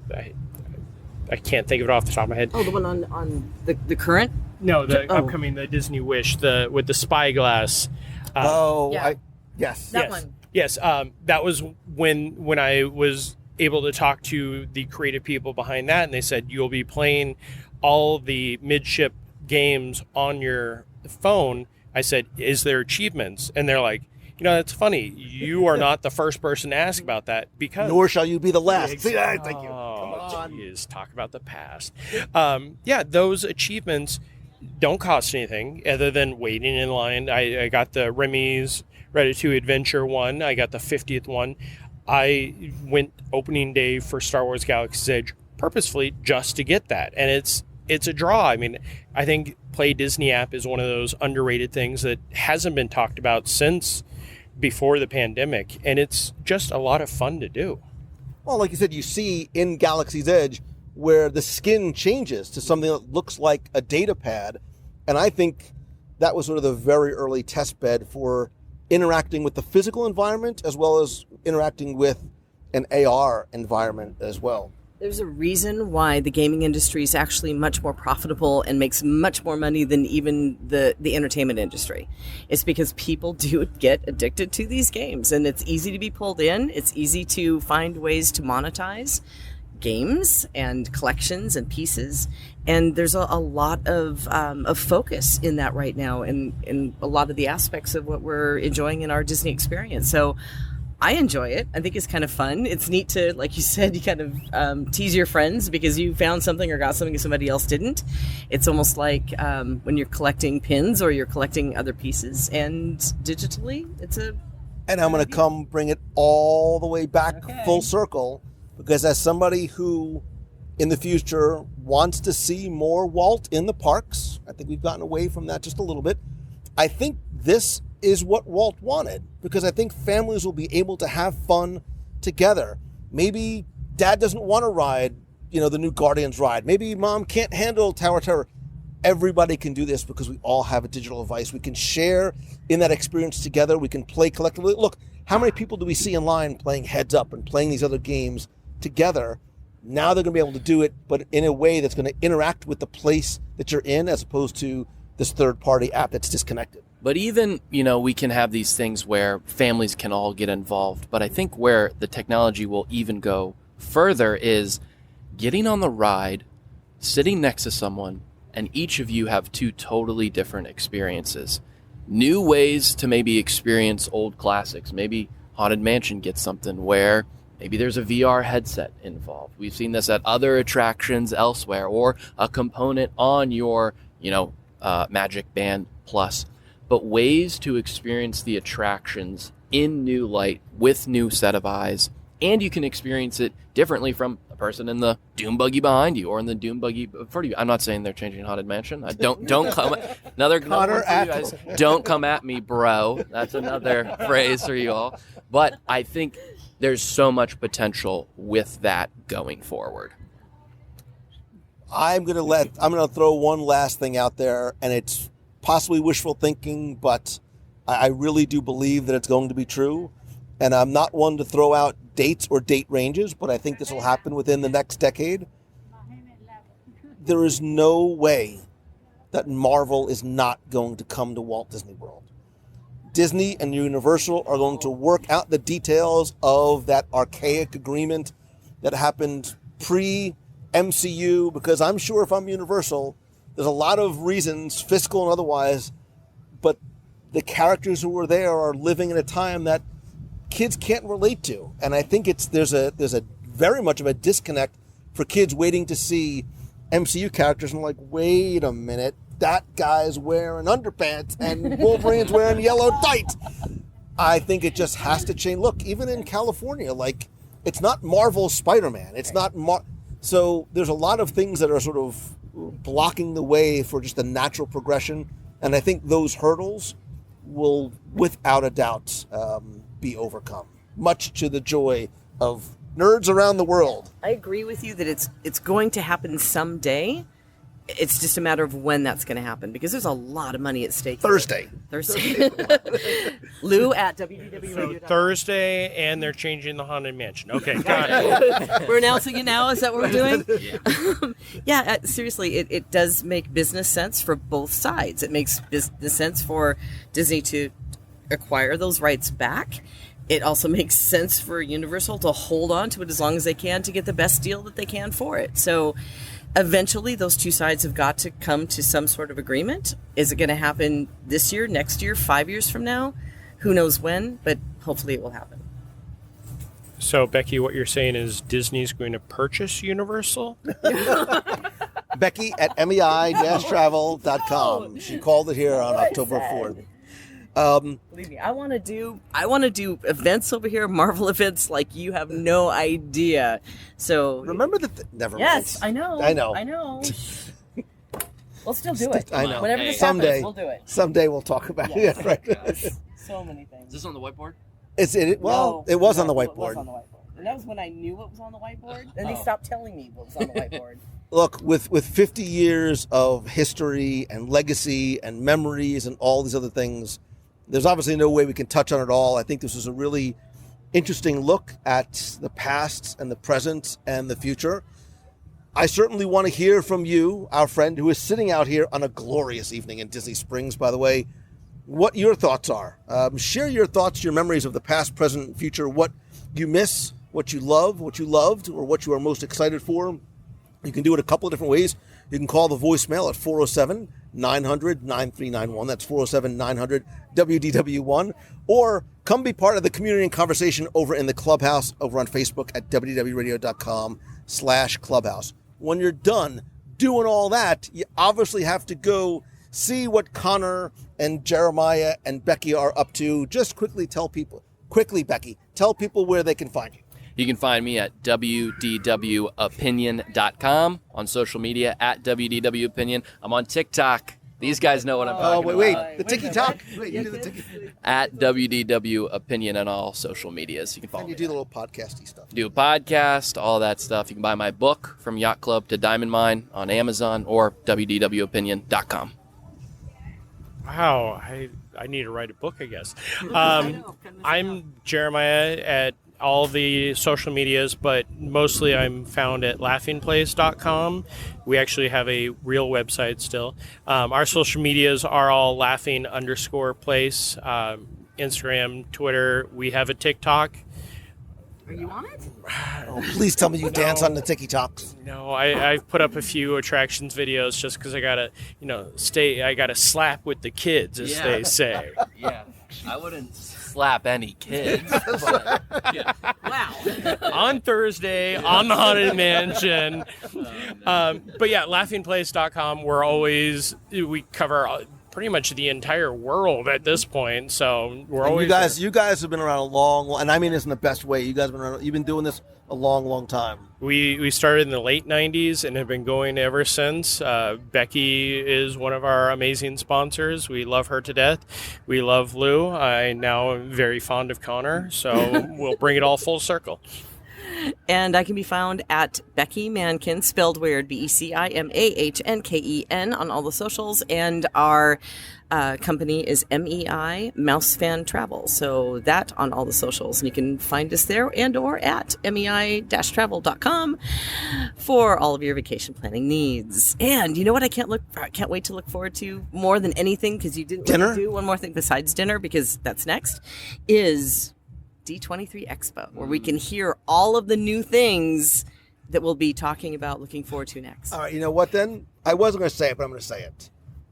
I can't think of it off the top of my head. Oh, the one on the current? No, upcoming, the Disney Wish, with the spyglass. Yes. That one. Yes, that was when I was able to talk to the creative people behind that, and they said you'll be playing all the midship games on your phone. I said, is there achievements? And they're like, that's funny. You are not the first person to ask about that, because nor shall you be the last. Exactly. Thank you. Oh, jeez, talk about the past. Those achievements don't cost anything other than waiting in line. I got the Remy's Ratatouille Adventure one. I got the 50th one. I went opening day for Star Wars Galaxy's Edge purposefully just to get that. And it's a draw. I mean, I think Play Disney app is one of those underrated things that hasn't been talked about since before the pandemic. And it's just a lot of fun to do. Well, like you said, you see in Galaxy's Edge where the skin changes to something that looks like a data pad. And I think that was sort of the very early test bed for interacting with the physical environment as well as interacting with an AR environment as well. There's a reason why the gaming industry is actually much more profitable and makes much more money than even the entertainment industry. It's because people do get addicted to these games, and it's easy to be pulled in. It's easy to find ways to monetize games and collections and pieces. And there's a lot of focus in that right now, and in a lot of the aspects of what we're enjoying in our Disney experience. So I enjoy it. I think it's kind of fun. It's neat to, like you said, you kind of tease your friends because you found something or got something that somebody else didn't. It's almost like when you're collecting pins or you're collecting other pieces, and digitally, And I'm going to come bring it all the way back full circle, because as somebody who in the future wants to see more Walt in the parks, I think we've gotten away from that just a little bit. I think this is what Walt wanted, because I think families will be able to have fun together. Maybe dad doesn't want to ride, the new Guardians ride. Maybe mom can't handle Tower of Terror. Everybody can do this because we all have a digital device. We can share in that experience together. We can play collectively. Look, how many people do we see in line playing Heads Up and playing these other games together? Now they're going to be able to do it, but in a way that's going to interact with the place that you're in, as opposed to this third-party app that's disconnected. But even, we can have these things where families can all get involved. But I think where the technology will even go further is getting on the ride, sitting next to someone, and each of you have two totally different experiences. New ways to maybe experience old classics. Maybe Haunted Mansion gets something where maybe there's a VR headset involved. We've seen this at other attractions elsewhere, or a component on your, Magic Band Plus. But ways to experience the attractions in new light with new set of eyes, and you can experience it differently from a person in the Doom buggy behind you or in the Doom buggy in front of you. I'm not saying they're changing Haunted Mansion. Don't come another one for you guys. Don't come at me, bro. That's another phrase for you all. But I think there's so much potential with that going forward. I'm gonna throw one last thing out there, and it's possibly wishful thinking, but I really do believe that it's going to be true. And I'm not one to throw out dates or date ranges, but I think this will happen within the next decade. There is no way that Marvel is not going to come to Walt Disney World. Disney and Universal are going to work out the details of that archaic agreement that happened pre-MCU, because I'm sure if I'm Universal, there's a lot of reasons, fiscal and otherwise, but the characters who were there are living in a time that kids can't relate to. And I think there's a very much of a disconnect for kids waiting to see MCU characters and like, wait a minute, that guy's wearing underpants and Wolverine's wearing yellow tights. I think it just has to change. Look, even in California, like, it's not Marvel's Spider-Man. It's not so there's a lot of things that are sort of blocking the way for just a natural progression. And I think those hurdles will, without a doubt, be overcome, much to the joy of nerds around the world. I agree with you that it's going to happen someday. It's just a matter of when that's going to happen, because there's a lot of money at stake. Thursday. Lou at WDW Radio. So Thursday, and they're changing the Haunted Mansion. Okay, got it. We're announcing it now. Is that what we're doing? Yeah, seriously, it does make business sense for both sides. It makes business sense for Disney to acquire those rights back. It also makes sense for Universal to hold on to it as long as they can to get the best deal that they can for it. So eventually those two sides have got to come to some sort of agreement. Is it going to happen this year, next year, 5 years from now? Who knows when, but hopefully it will happen. So, Becky, what you're saying is Disney's going to purchase Universal? Becky at mei-travel.com. She called it here on October 4th. Believe me, I want to do events over here, Marvel events, like you have no idea. So remember that. Never yes, mind. I know. We'll still do it. I know. Whenever this Someday, happens, we'll do it. Someday we'll talk about it. Yeah, right. So many things. Is this on the whiteboard? Well, it was on the whiteboard. It was on the whiteboard. And that was when I knew what was on the whiteboard. Then they stopped telling me what was on the whiteboard. Look, with 50 years of history and legacy and memories and all these other things, there's obviously no way we can touch on it all. I think this was a really interesting look at the past and the present and the future. I certainly want to hear from you, our friend who is sitting out here on a glorious evening in Disney Springs, by the way, what your thoughts are. Share your thoughts, your memories of the past, present, and future, what you miss, what you love, what you loved, or what you are most excited for. You can do it a couple of different ways. You can call the voicemail at 407-900-9391. That's 407-900-WDW1. Or come be part of the community and conversation over in the Clubhouse over on Facebook at wdwradio.com/clubhouse. When you're done doing all that, you obviously have to go see what Connor and Jeremiah and Becky are up to. Just quickly, Becky, tell people where they can find you. You can find me at wdwopinion.com, on social media at WDWopinion. I'm on TikTok. These guys know what I'm talking about. The TikTok. Wait, you do the TikTok. At WDWopinion on all social medias. You can follow And you me do the there. little podcasty stuff. Do a podcast, all that stuff. You can buy my book, From Yacht Club to Diamond Mine, on Amazon or WDWopinion.com. Wow, I need to write a book, I guess. I'm Jeremiah at all the social medias, but mostly I'm found at laughingplace.com. We actually have a real website still. Our social medias are all laughing_place, Instagram, Twitter. We have a TikTok. Are you on it? Oh, please tell me you dance on the TikToks. No, I've put up a few attractions videos just because I gotta, I gotta slap with the kids, as they say. Yeah, I wouldn't slap any kids. But, yeah. Wow. On Thursday on the Haunted Mansion. But yeah, laughingplace.com. We cover pretty much the entire world at this point. So we're always you guys have been around a long, and I mean this in the best way. You guys have been around, you've been doing this a long time. We started in the late 90s and have been going ever since. Becky is one of our amazing sponsors. We love her to death. We love Lou. I now am very fond of Connor, so we'll bring it all full circle. And I can be found at Becky Mankin, spelled weird, BECIMAHNKEN, on all the socials. And our company is MEI, Mouse Fan Travel. So that on all the socials. And you can find us there and or at MEI-travel.com for all of your vacation planning needs. And you know what I can't wait to look forward to more than anything, because you didn't Dinner? do one more thing besides dinner, because that's next, is D23 Expo, where we can hear all of the new things that we'll be talking about, looking forward to next. All right, you know what then? I wasn't going to say it, but I'm going to say it.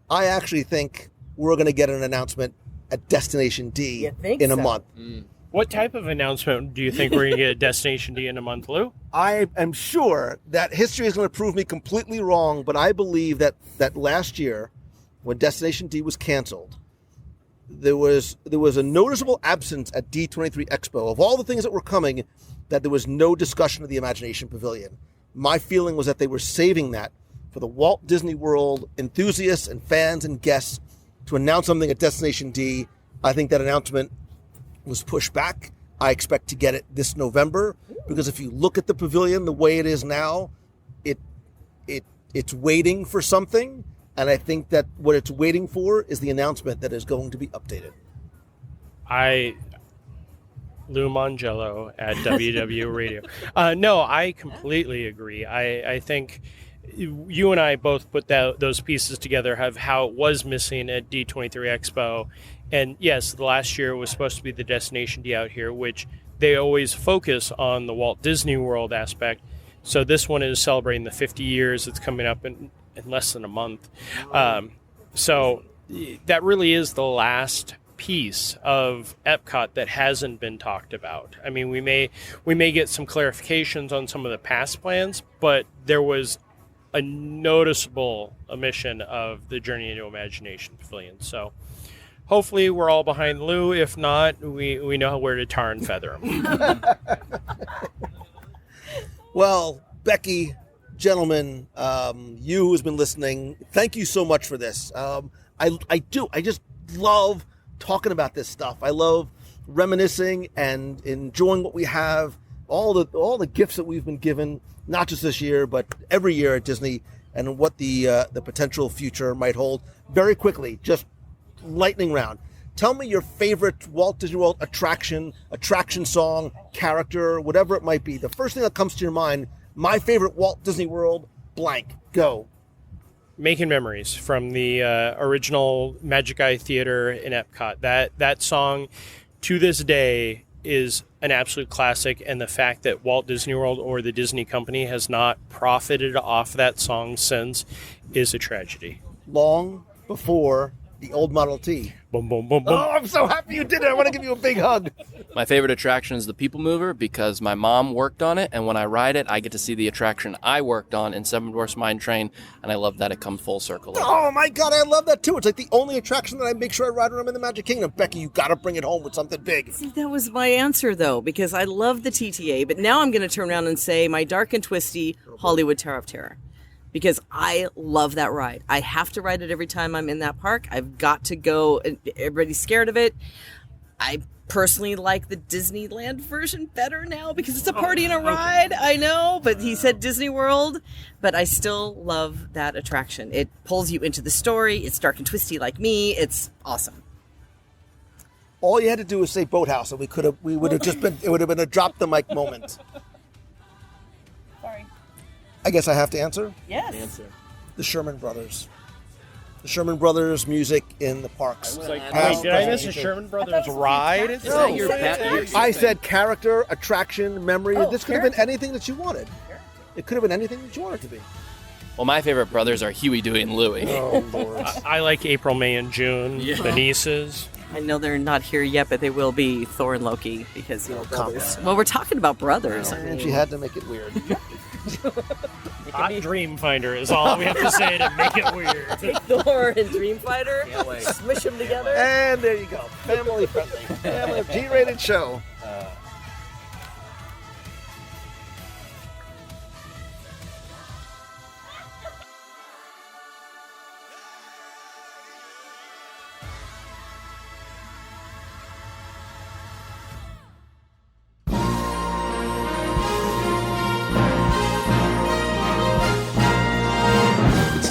I actually think we're going to get an announcement at Destination D in a month. What type of announcement do you think we're going to get at Destination D in a month, Lou? I am sure that history is going to prove me completely wrong, but I believe that last year, when Destination D was canceled, there was a noticeable absence at D23 Expo of all the things that were coming, that there was no discussion of the Imagination Pavilion. My feeling was that they were saving that for the Walt Disney World enthusiasts and fans and guests to announce something at Destination D. I think that announcement was pushed back. I expect to get it this November, because if you look at the pavilion the way it is now, it's waiting for something. And I think that what it's waiting for is the announcement that is going to be updated. Lou Mangello at WDW Radio. No, I completely agree. I think you and I both put those pieces together of how it was missing at D23 Expo. And yes, the last year was supposed to be the Destination D out here, which they always focus on the Walt Disney World aspect. So this one is celebrating the 50 years. It's coming up in less than a month. So that really is the last piece of Epcot that hasn't been talked about. I mean, we may get some clarifications on some of the past plans, but there was a noticeable omission of the Journey into Imagination Pavilion. So hopefully we're all behind Lou. If not, we know where to tar and feather him. Well, Becky, gentlemen, you who's been listening, thank you so much for this. I just love talking about this stuff. I love reminiscing and enjoying what we have, all the gifts that we've been given, not just this year, but every year at Disney, and what the potential future might hold. Very quickly, just lightning round. Tell me your favorite Walt Disney World attraction song, character, whatever it might be. The first thing that comes to your mind, my favorite Walt Disney World, blank, go. Making Memories from the original Magic Eye Theater in Epcot. That song, to this day, is an absolute classic, and the fact that Walt Disney World or the Disney Company has not profited off that song since is a tragedy. Long before the old Model T. Boom, boom, boom, boom. Oh, I'm so happy you did it. I want to give you a big hug. My favorite attraction is the People Mover, because my mom worked on it, and when I ride it, I get to see the attraction I worked on in Seven Dwarfs Mine Train, and I love that it comes full circle. Oh my God, I love that too. It's like the only attraction that I make sure I ride around in the Magic Kingdom. Becky, you got to bring it home with something big. See, that was my answer, though, because I love the TTA, but now I'm going to turn around and say my Dark and Twisty Hollywood Tower of Terror, because I love that ride. I have to ride it every time I'm in that park. I've got to go. Everybody's scared of it. I personally like the Disneyland version better now because it's a party and a ride. I know, but he said Disney World, but I still love that attraction. It pulls you into the story. It's dark and twisty like me. It's awesome. All you had to do was say Boathouse, and we would have just been. It would have been a drop the mic moment. Sorry. I guess I have to answer. Yes. The Sherman Brothers. The Sherman Brothers music in the parks. Wait, did I miss a Sherman Brothers ride? No. I said character, attraction, memory. This could have been anything that you wanted. It could have been anything that you wanted to be. Well, my favorite brothers are Huey, Dewey, and Louie. Oh, Lord. I like April, May, and June. Yeah. The nieces. I know they're not here yet, but they will be, Thor and Loki, because, brothers. Well, we're talking about brothers. And she had to make it weird. Hot Dreamfinder is all we have to say to make it weird. Take Thor and Dreamfighter, smush them together. And there you go. Family friendly. Family G-rated show.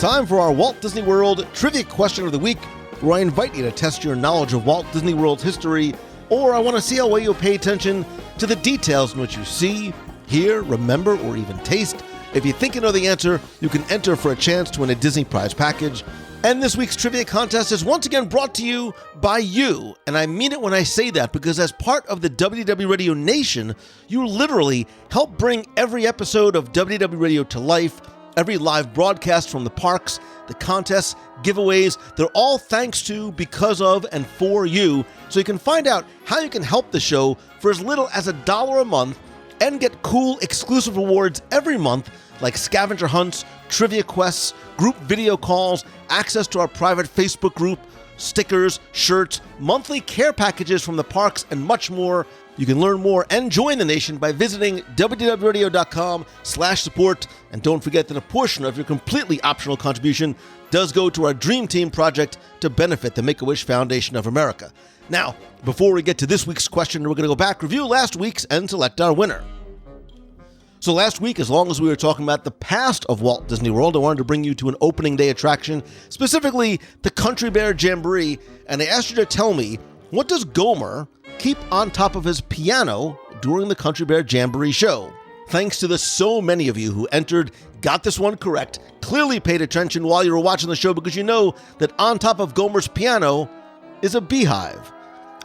time for our Walt Disney World Trivia Question of the Week, where I invite you to test your knowledge of Walt Disney World's history, or I want to see how well you'll pay attention to the details in which you see, hear, remember, or even taste. If you think you know the answer, you can enter for a chance to win a Disney prize package. And this week's trivia contest is once again brought to you by you. And I mean it when I say that, because as part of the WDW Radio Nation, you literally help bring every episode of WDW Radio to life, every live broadcast from the parks, the contests, giveaways. They're all thanks to, because of, and for you. So you can find out how you can help the show for as little as $1 a month and get cool exclusive rewards every month, like scavenger hunts, trivia quests, group video calls, access to our private Facebook group, stickers, shirts, monthly care packages from the parks, and much more. You can learn more and join the nation by visiting wdwradio.com/support. And don't forget that a portion of your completely optional contribution does go to our Dream Team project to benefit the Make-A-Wish Foundation of America. Now, before we get to this week's question, we're going to go back, review last week's, and select our winner. So last week, as long as we were talking about the past of Walt Disney World, I wanted to bring you to an opening day attraction, specifically the Country Bear Jamboree, and I asked you to tell me, what does Gomer keep on top of his piano during the Country Bear Jamboree show? Thanks to the so many of you who entered, got this one correct, clearly paid attention while you were watching the show, because you know that on top of Gomer's piano is a beehive.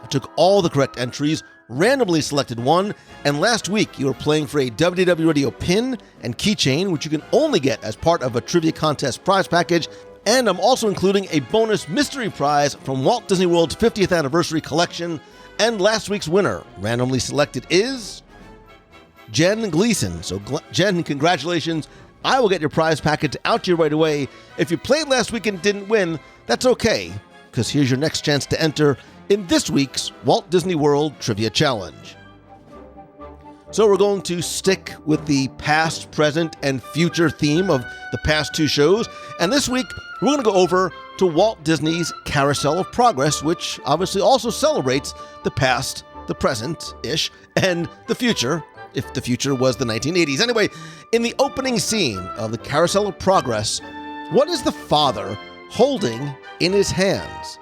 I took all the correct entries, randomly selected one, and last week you were playing for a WDW Radio pin and keychain, which you can only get as part of a trivia contest prize package, and I'm also including a bonus mystery prize from Walt Disney World's 50th anniversary collection. And last week's winner, randomly selected, is Jen Gleason. So Jen, congratulations. I will get your prize package out to you right away. If you played last week and didn't win, that's okay, because here's your next chance to enter in this week's Walt Disney World Trivia Challenge. So we're going to stick with the past, present, and future theme of the past two shows. And this week, we're going to go over to Walt Disney's Carousel of Progress, which obviously also celebrates the past, the present-ish, and the future, if the future was the 1980s. Anyway, in the opening scene of the Carousel of Progress, what is the father holding in his hands?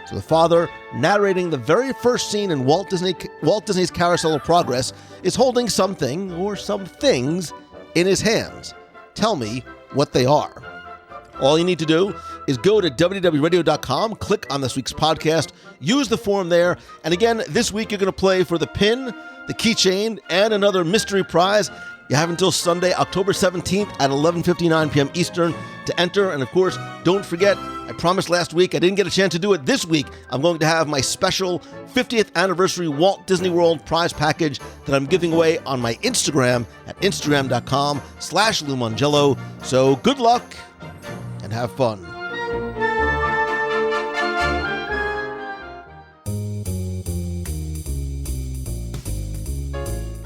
So the father, narrating the very first scene in Walt Disney's Carousel of Progress, is holding something or some things in his hands. Tell me what they are. All you need to do is go to WDWRadio.com, click on this week's podcast, use the form there, and again, this week you're going to play for the pin, the keychain, and another mystery prize. You have until Sunday, October 17th at 11:59 p.m. Eastern to enter. And of course, don't forget, I promised last week, I didn't get a chance to do it this week. I'm going to have my special 50th anniversary Walt Disney World prize package that I'm giving away on my Instagram at instagram.com/Lou Mongello. So good luck and have fun.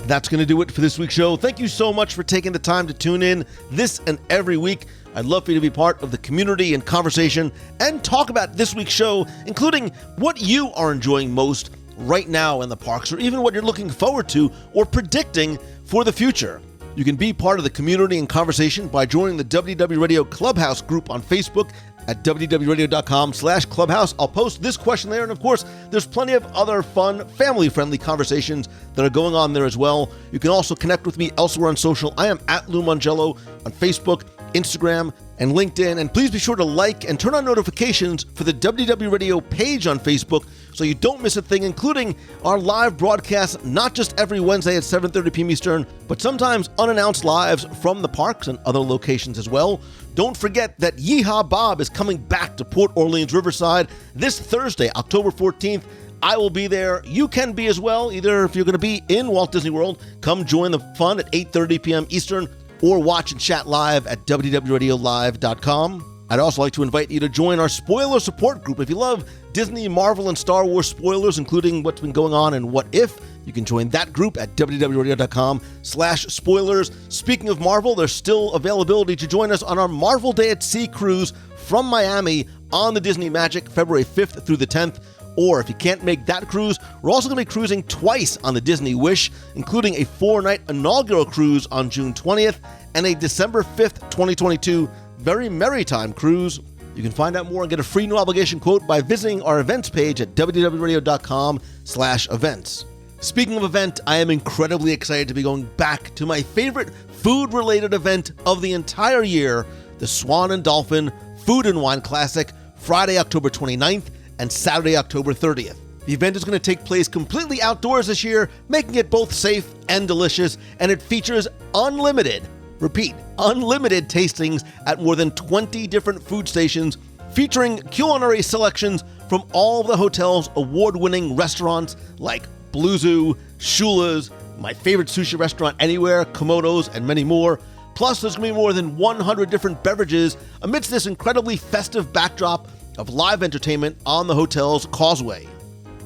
That's going to do it for this week's show. Thank you so much for taking the time to tune in this and every week. I'd love for you to be part of the community and conversation and talk about this week's show, including what you are enjoying most right now in the parks, or even what you're looking forward to or predicting for the future. You can be part of the community and conversation by joining the WDW Radio Clubhouse group on Facebook at wdwradio.com/clubhouse. I'll post this question there, and of course, there's plenty of other fun, family-friendly conversations that are going on there as well. You can also connect with me elsewhere on social. I am at Lou Mongello on Facebook, Instagram, and LinkedIn. And please be sure to like and turn on notifications for the WDW Radio page on Facebook so you don't miss a thing, including our live broadcasts, not just every Wednesday at 7:30 p.m. Eastern, but sometimes unannounced lives from the parks and other locations as well. Don't forget that Yeehaw Bob is coming back to Port Orleans Riverside this Thursday, October 14th. I will be there. You can be as well. Either if you're going to be in Walt Disney World, come join the fun at 8:30 p.m. Eastern, or watch and chat live at WDWRadioLive.com. I'd also like to invite you to join our spoiler support group. If you love Disney, Marvel, and Star Wars spoilers, including what's been going on and what if, you can join that group at WDWRadio.com/spoilers. Speaking of Marvel, there's still availability to join us on our Marvel Day at Sea cruise from Miami on the Disney Magic, February 5th through the 10th. Or if you can't make that cruise, we're also going to be cruising twice on the Disney Wish, including a 4-night inaugural cruise on June 20th and a December 5th, 2022 very merry time cruise. You can find out more and get a free no obligation quote by visiting our events page at wdwradio.com/events. Speaking of event, I am incredibly excited to be going back to my favorite food-related event of the entire year, the Swan and Dolphin Food and Wine Classic, Friday, October 29th and Saturday, October 30th. The event is going to take place completely outdoors this year, making it both safe and delicious, and it features unlimited tastings at more than 20 different food stations, featuring culinary selections from all of the hotel's award-winning restaurants like Blue Zoo, Shula's, my favorite sushi restaurant anywhere, Komodo's, and many more. Plus, there's going to be more than 100 different beverages amidst this incredibly festive backdrop of live entertainment on the hotel's causeway.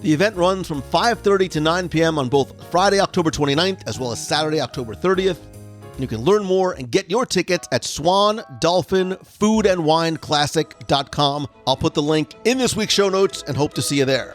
The event runs from 5:30 to 9 p.m. on both Friday, October 29th, as well as Saturday, October 30th. You can learn more and get your tickets at swandolphinfoodandwineclassic.com. I'll put the link in this week's show notes and hope to see you there.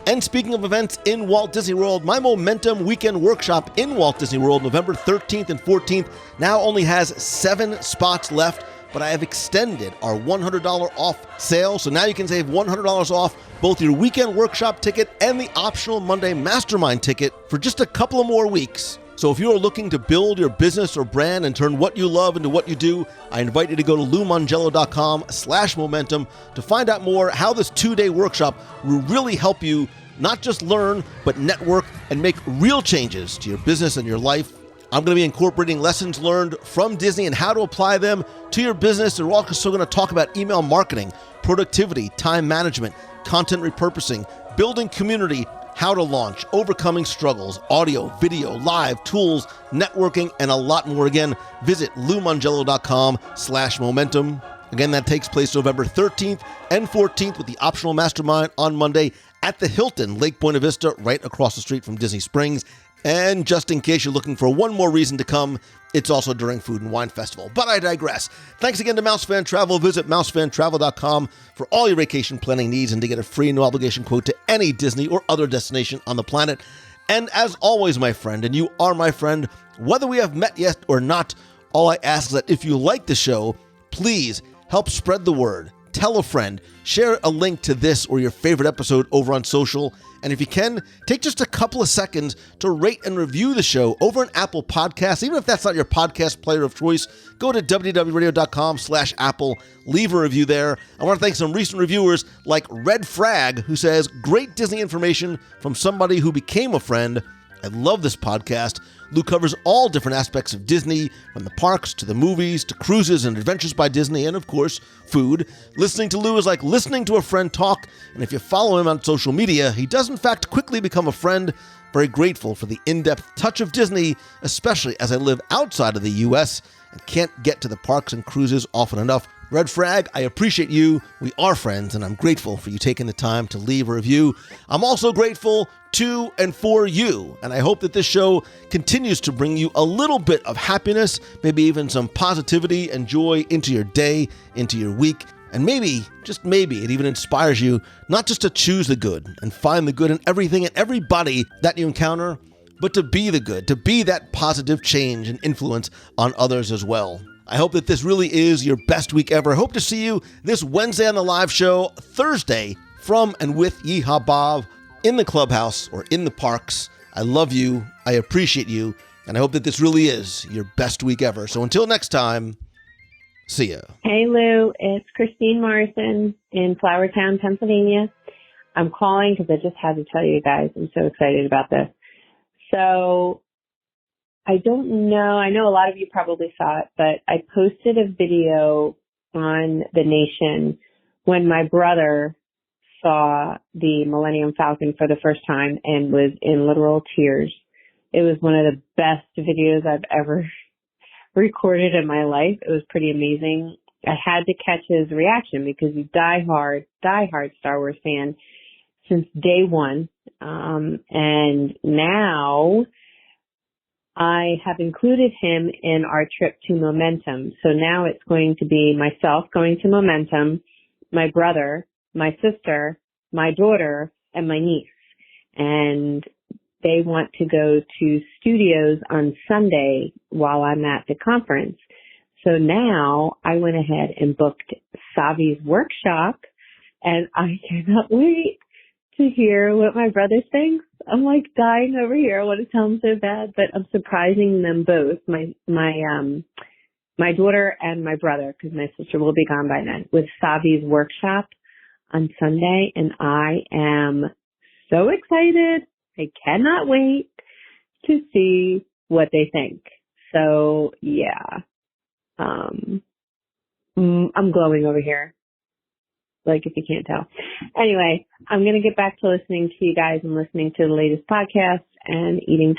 And speaking of events in Walt Disney World, my Momentum Weekend Workshop in Walt Disney World, November 13th and 14th, now only has 7 spots left, but I have extended our $100 off sale, so now you can save $100 off both your weekend workshop ticket and the optional Monday Mastermind ticket for just a couple of more weeks. So if you are looking to build your business or brand and turn what you love into what you do, I invite you to go to LouMongello.com/momentum to find out more how this 2-day workshop will really help you not just learn, but network and make real changes to your business and your life. I'm going to be incorporating lessons learned from Disney and how to apply them to your business. And we're also going to talk about email marketing, productivity, time management, content repurposing, building community, how to launch, overcoming struggles, audio, video, live, tools, networking, and a lot more. Again, visit LouMongello.com/momentum. Again, that takes place November 13th and 14th with the optional mastermind on Monday at the Hilton, Lake Buena Vista, right across the street from Disney Springs. And just in case you're looking for one more reason to come, it's also during Food and Wine Festival. But I digress. Thanks again to Mousefan Travel. Visit mousefantravel.com for all your vacation planning needs and to get a free no obligation quote to any Disney or other destination on the planet. And as always, my friend, and you are my friend, whether we have met yet or not, all I ask is that if you like the show, please help spread the word. Tell a friend, share a link to this or your favorite episode over on social, and if you can, take just a couple of seconds to rate and review the show over on Apple Podcasts. Even if that's not your podcast player of choice, go to wdwradio.com/Apple, leave a review there. I want to thank some recent reviewers like Red Frag, who says, great Disney information from somebody who became a friend. I love this podcast. Lou covers all different aspects of Disney, from the parks to the movies to cruises and adventures by Disney and, of course, food. Listening to Lou is like listening to a friend talk, and if you follow him on social media, he does in fact quickly become a friend. Very grateful for the in-depth touch of Disney, especially as I live outside of the U.S. and can't get to the parks and cruises often enough. Red Frag, I appreciate you. We are friends, and I'm grateful for you taking the time to leave a review. I'm also grateful to and for you, and I hope that this show continues to bring you a little bit of happiness, maybe even some positivity and joy into your day, into your week, and maybe, just maybe, it even inspires you not just to choose the good and find the good in everything and everybody that you encounter, but to be the good, to be that positive change and influence on others as well. I hope that this really is your best week ever. I hope to see you this Wednesday on the live show, Thursday from and with Yeehaw Bob in the clubhouse or in the parks. I love you. I appreciate you. And I hope that this really is your best week ever. So until next time, see ya. Hey, Lou. It's Christine Morrison in Flowertown, Pennsylvania. I'm calling because I just had to tell you guys, I'm so excited about this. So I don't know. I know a lot of you probably saw it, but I posted a video on The Nation when my brother saw the Millennium Falcon for the first time and was in literal tears. It was one of the best videos I've ever recorded in my life. It was pretty amazing. I had to catch his reaction because he's diehard Star Wars fan since day one. And now I have included him in our trip to Momentum. So now it's going to be myself going to Momentum, my brother, my sister, my daughter, and my niece. And they want to go to studios on Sunday while I'm at the conference. So now I went ahead and booked Savi's workshop, and I cannot wait to hear what my brother thinks. I'm like dying over here. I want to tell him so bad, but I'm surprising them both. My daughter and my brother, because my sister will be gone by then, with Savi's workshop on Sunday, and I am so excited. I cannot wait to see what they think. So yeah, I'm glowing over here, like if you can't tell. Anyway, I'm going to get back to listening to you guys and listening to the latest podcast and eating.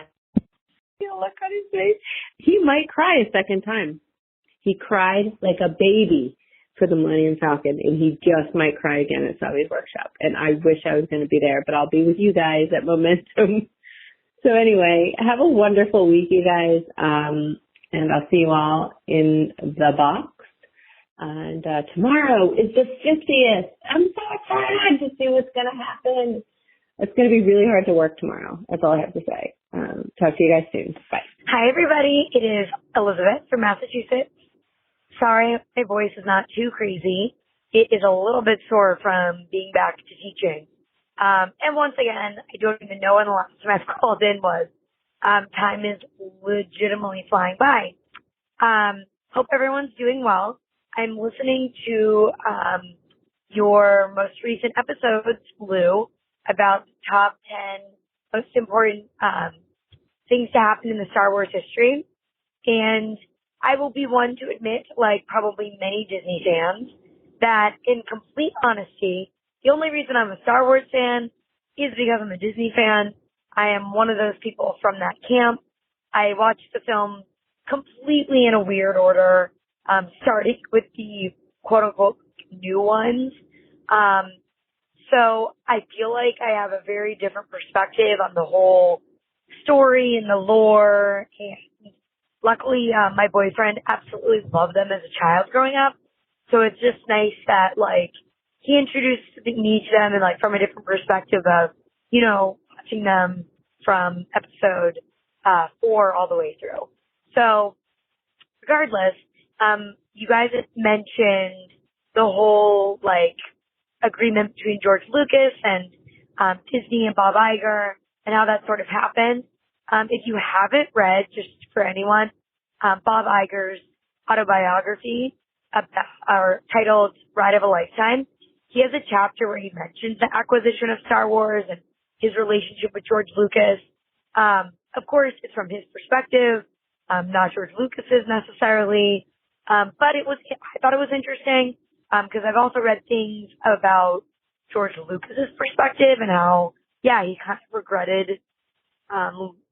Look on his face. He might cry a second time. He cried like a baby for the Millennium Falcon, and he just might cry again at Savi's workshop. And I wish I was going to be there, but I'll be with you guys at Momentum. So anyway, have a wonderful week, you guys. And I'll see you all in the box. And tomorrow is the 50th. I'm so excited to see what's going to happen. It's going to be really hard to work tomorrow. That's all I have to say. Talk to you guys soon. Bye. Hi, everybody. It is Elizabeth from Massachusetts. Sorry, my voice is not too crazy. It is a little bit sore from being back to teaching. And once again, I don't even know when the last time I've called in was. Time is legitimately flying by. Hope everyone's doing well. I'm listening to your most recent episodes, Lou, about the top 10 most important things to happen in the Star Wars history. And I will be one to admit, like probably many Disney fans, that in complete honesty, the only reason I'm a Star Wars fan is because I'm a Disney fan. I am one of those people from that camp. I watched the film completely in a weird order, starting with the quote-unquote new ones. So I feel like I have a very different perspective on the whole story and the lore. And luckily, my boyfriend absolutely loved them as a child growing up. So it's just nice that, like, he introduced me to them and, like, from a different perspective of, you know, watching them from episode 4 all the way through. So regardless, you guys had mentioned the whole, like, agreement between George Lucas and Disney and Bob Iger and how that sort of happened. If you haven't read, just for anyone, Bob Iger's autobiography titled Ride of a Lifetime, he has a chapter where he mentions the acquisition of Star Wars and his relationship with George Lucas. Of course, it's from his perspective, not George Lucas's necessarily. But I thought it was interesting, because I've also read things about George Lucas's perspective and how, yeah, he kind of regretted,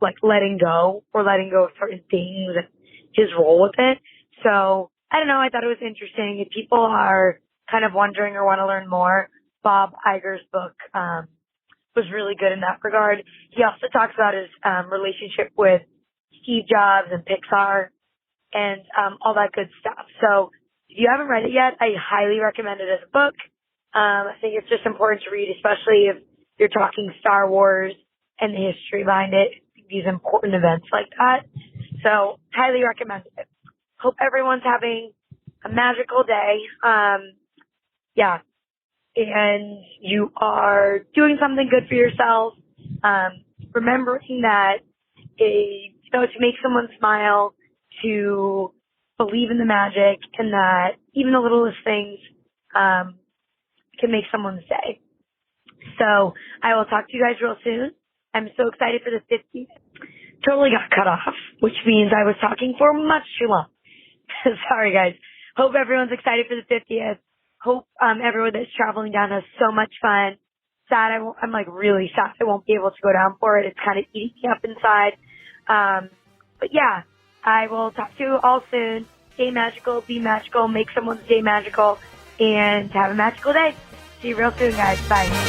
like letting go of certain things and his role with it. So I don't know. I thought it was interesting. If people are kind of wondering or want to learn more, Bob Iger's book, was really good in that regard. He also talks about his, relationship with Steve Jobs and Pixar and, all that good stuff. So if you haven't read it yet, I highly recommend it as a book. I think it's just important to read, especially if you're talking Star Wars and the history behind it, these important events like that. So highly recommend it. Hope everyone's having a magical day. Yeah. And you are doing something good for yourself. Remembering that, to make someone smile, to believe in the magic, and that even the littlest things can make someone's day. So I will talk to you guys real soon. I'm so excited for the 50th. Totally got cut off, which means I was talking for much too long. Sorry, guys. Hope everyone's excited for the 50th. Hope everyone that's traveling down has so much fun. Sad, I'm like really sad I won't be able to go down for it. It's kind of eating me up inside. But yeah, I will talk to you all soon. Stay magical, be magical, make someone's day magical, and have a magical day. See you real soon, guys. Bye.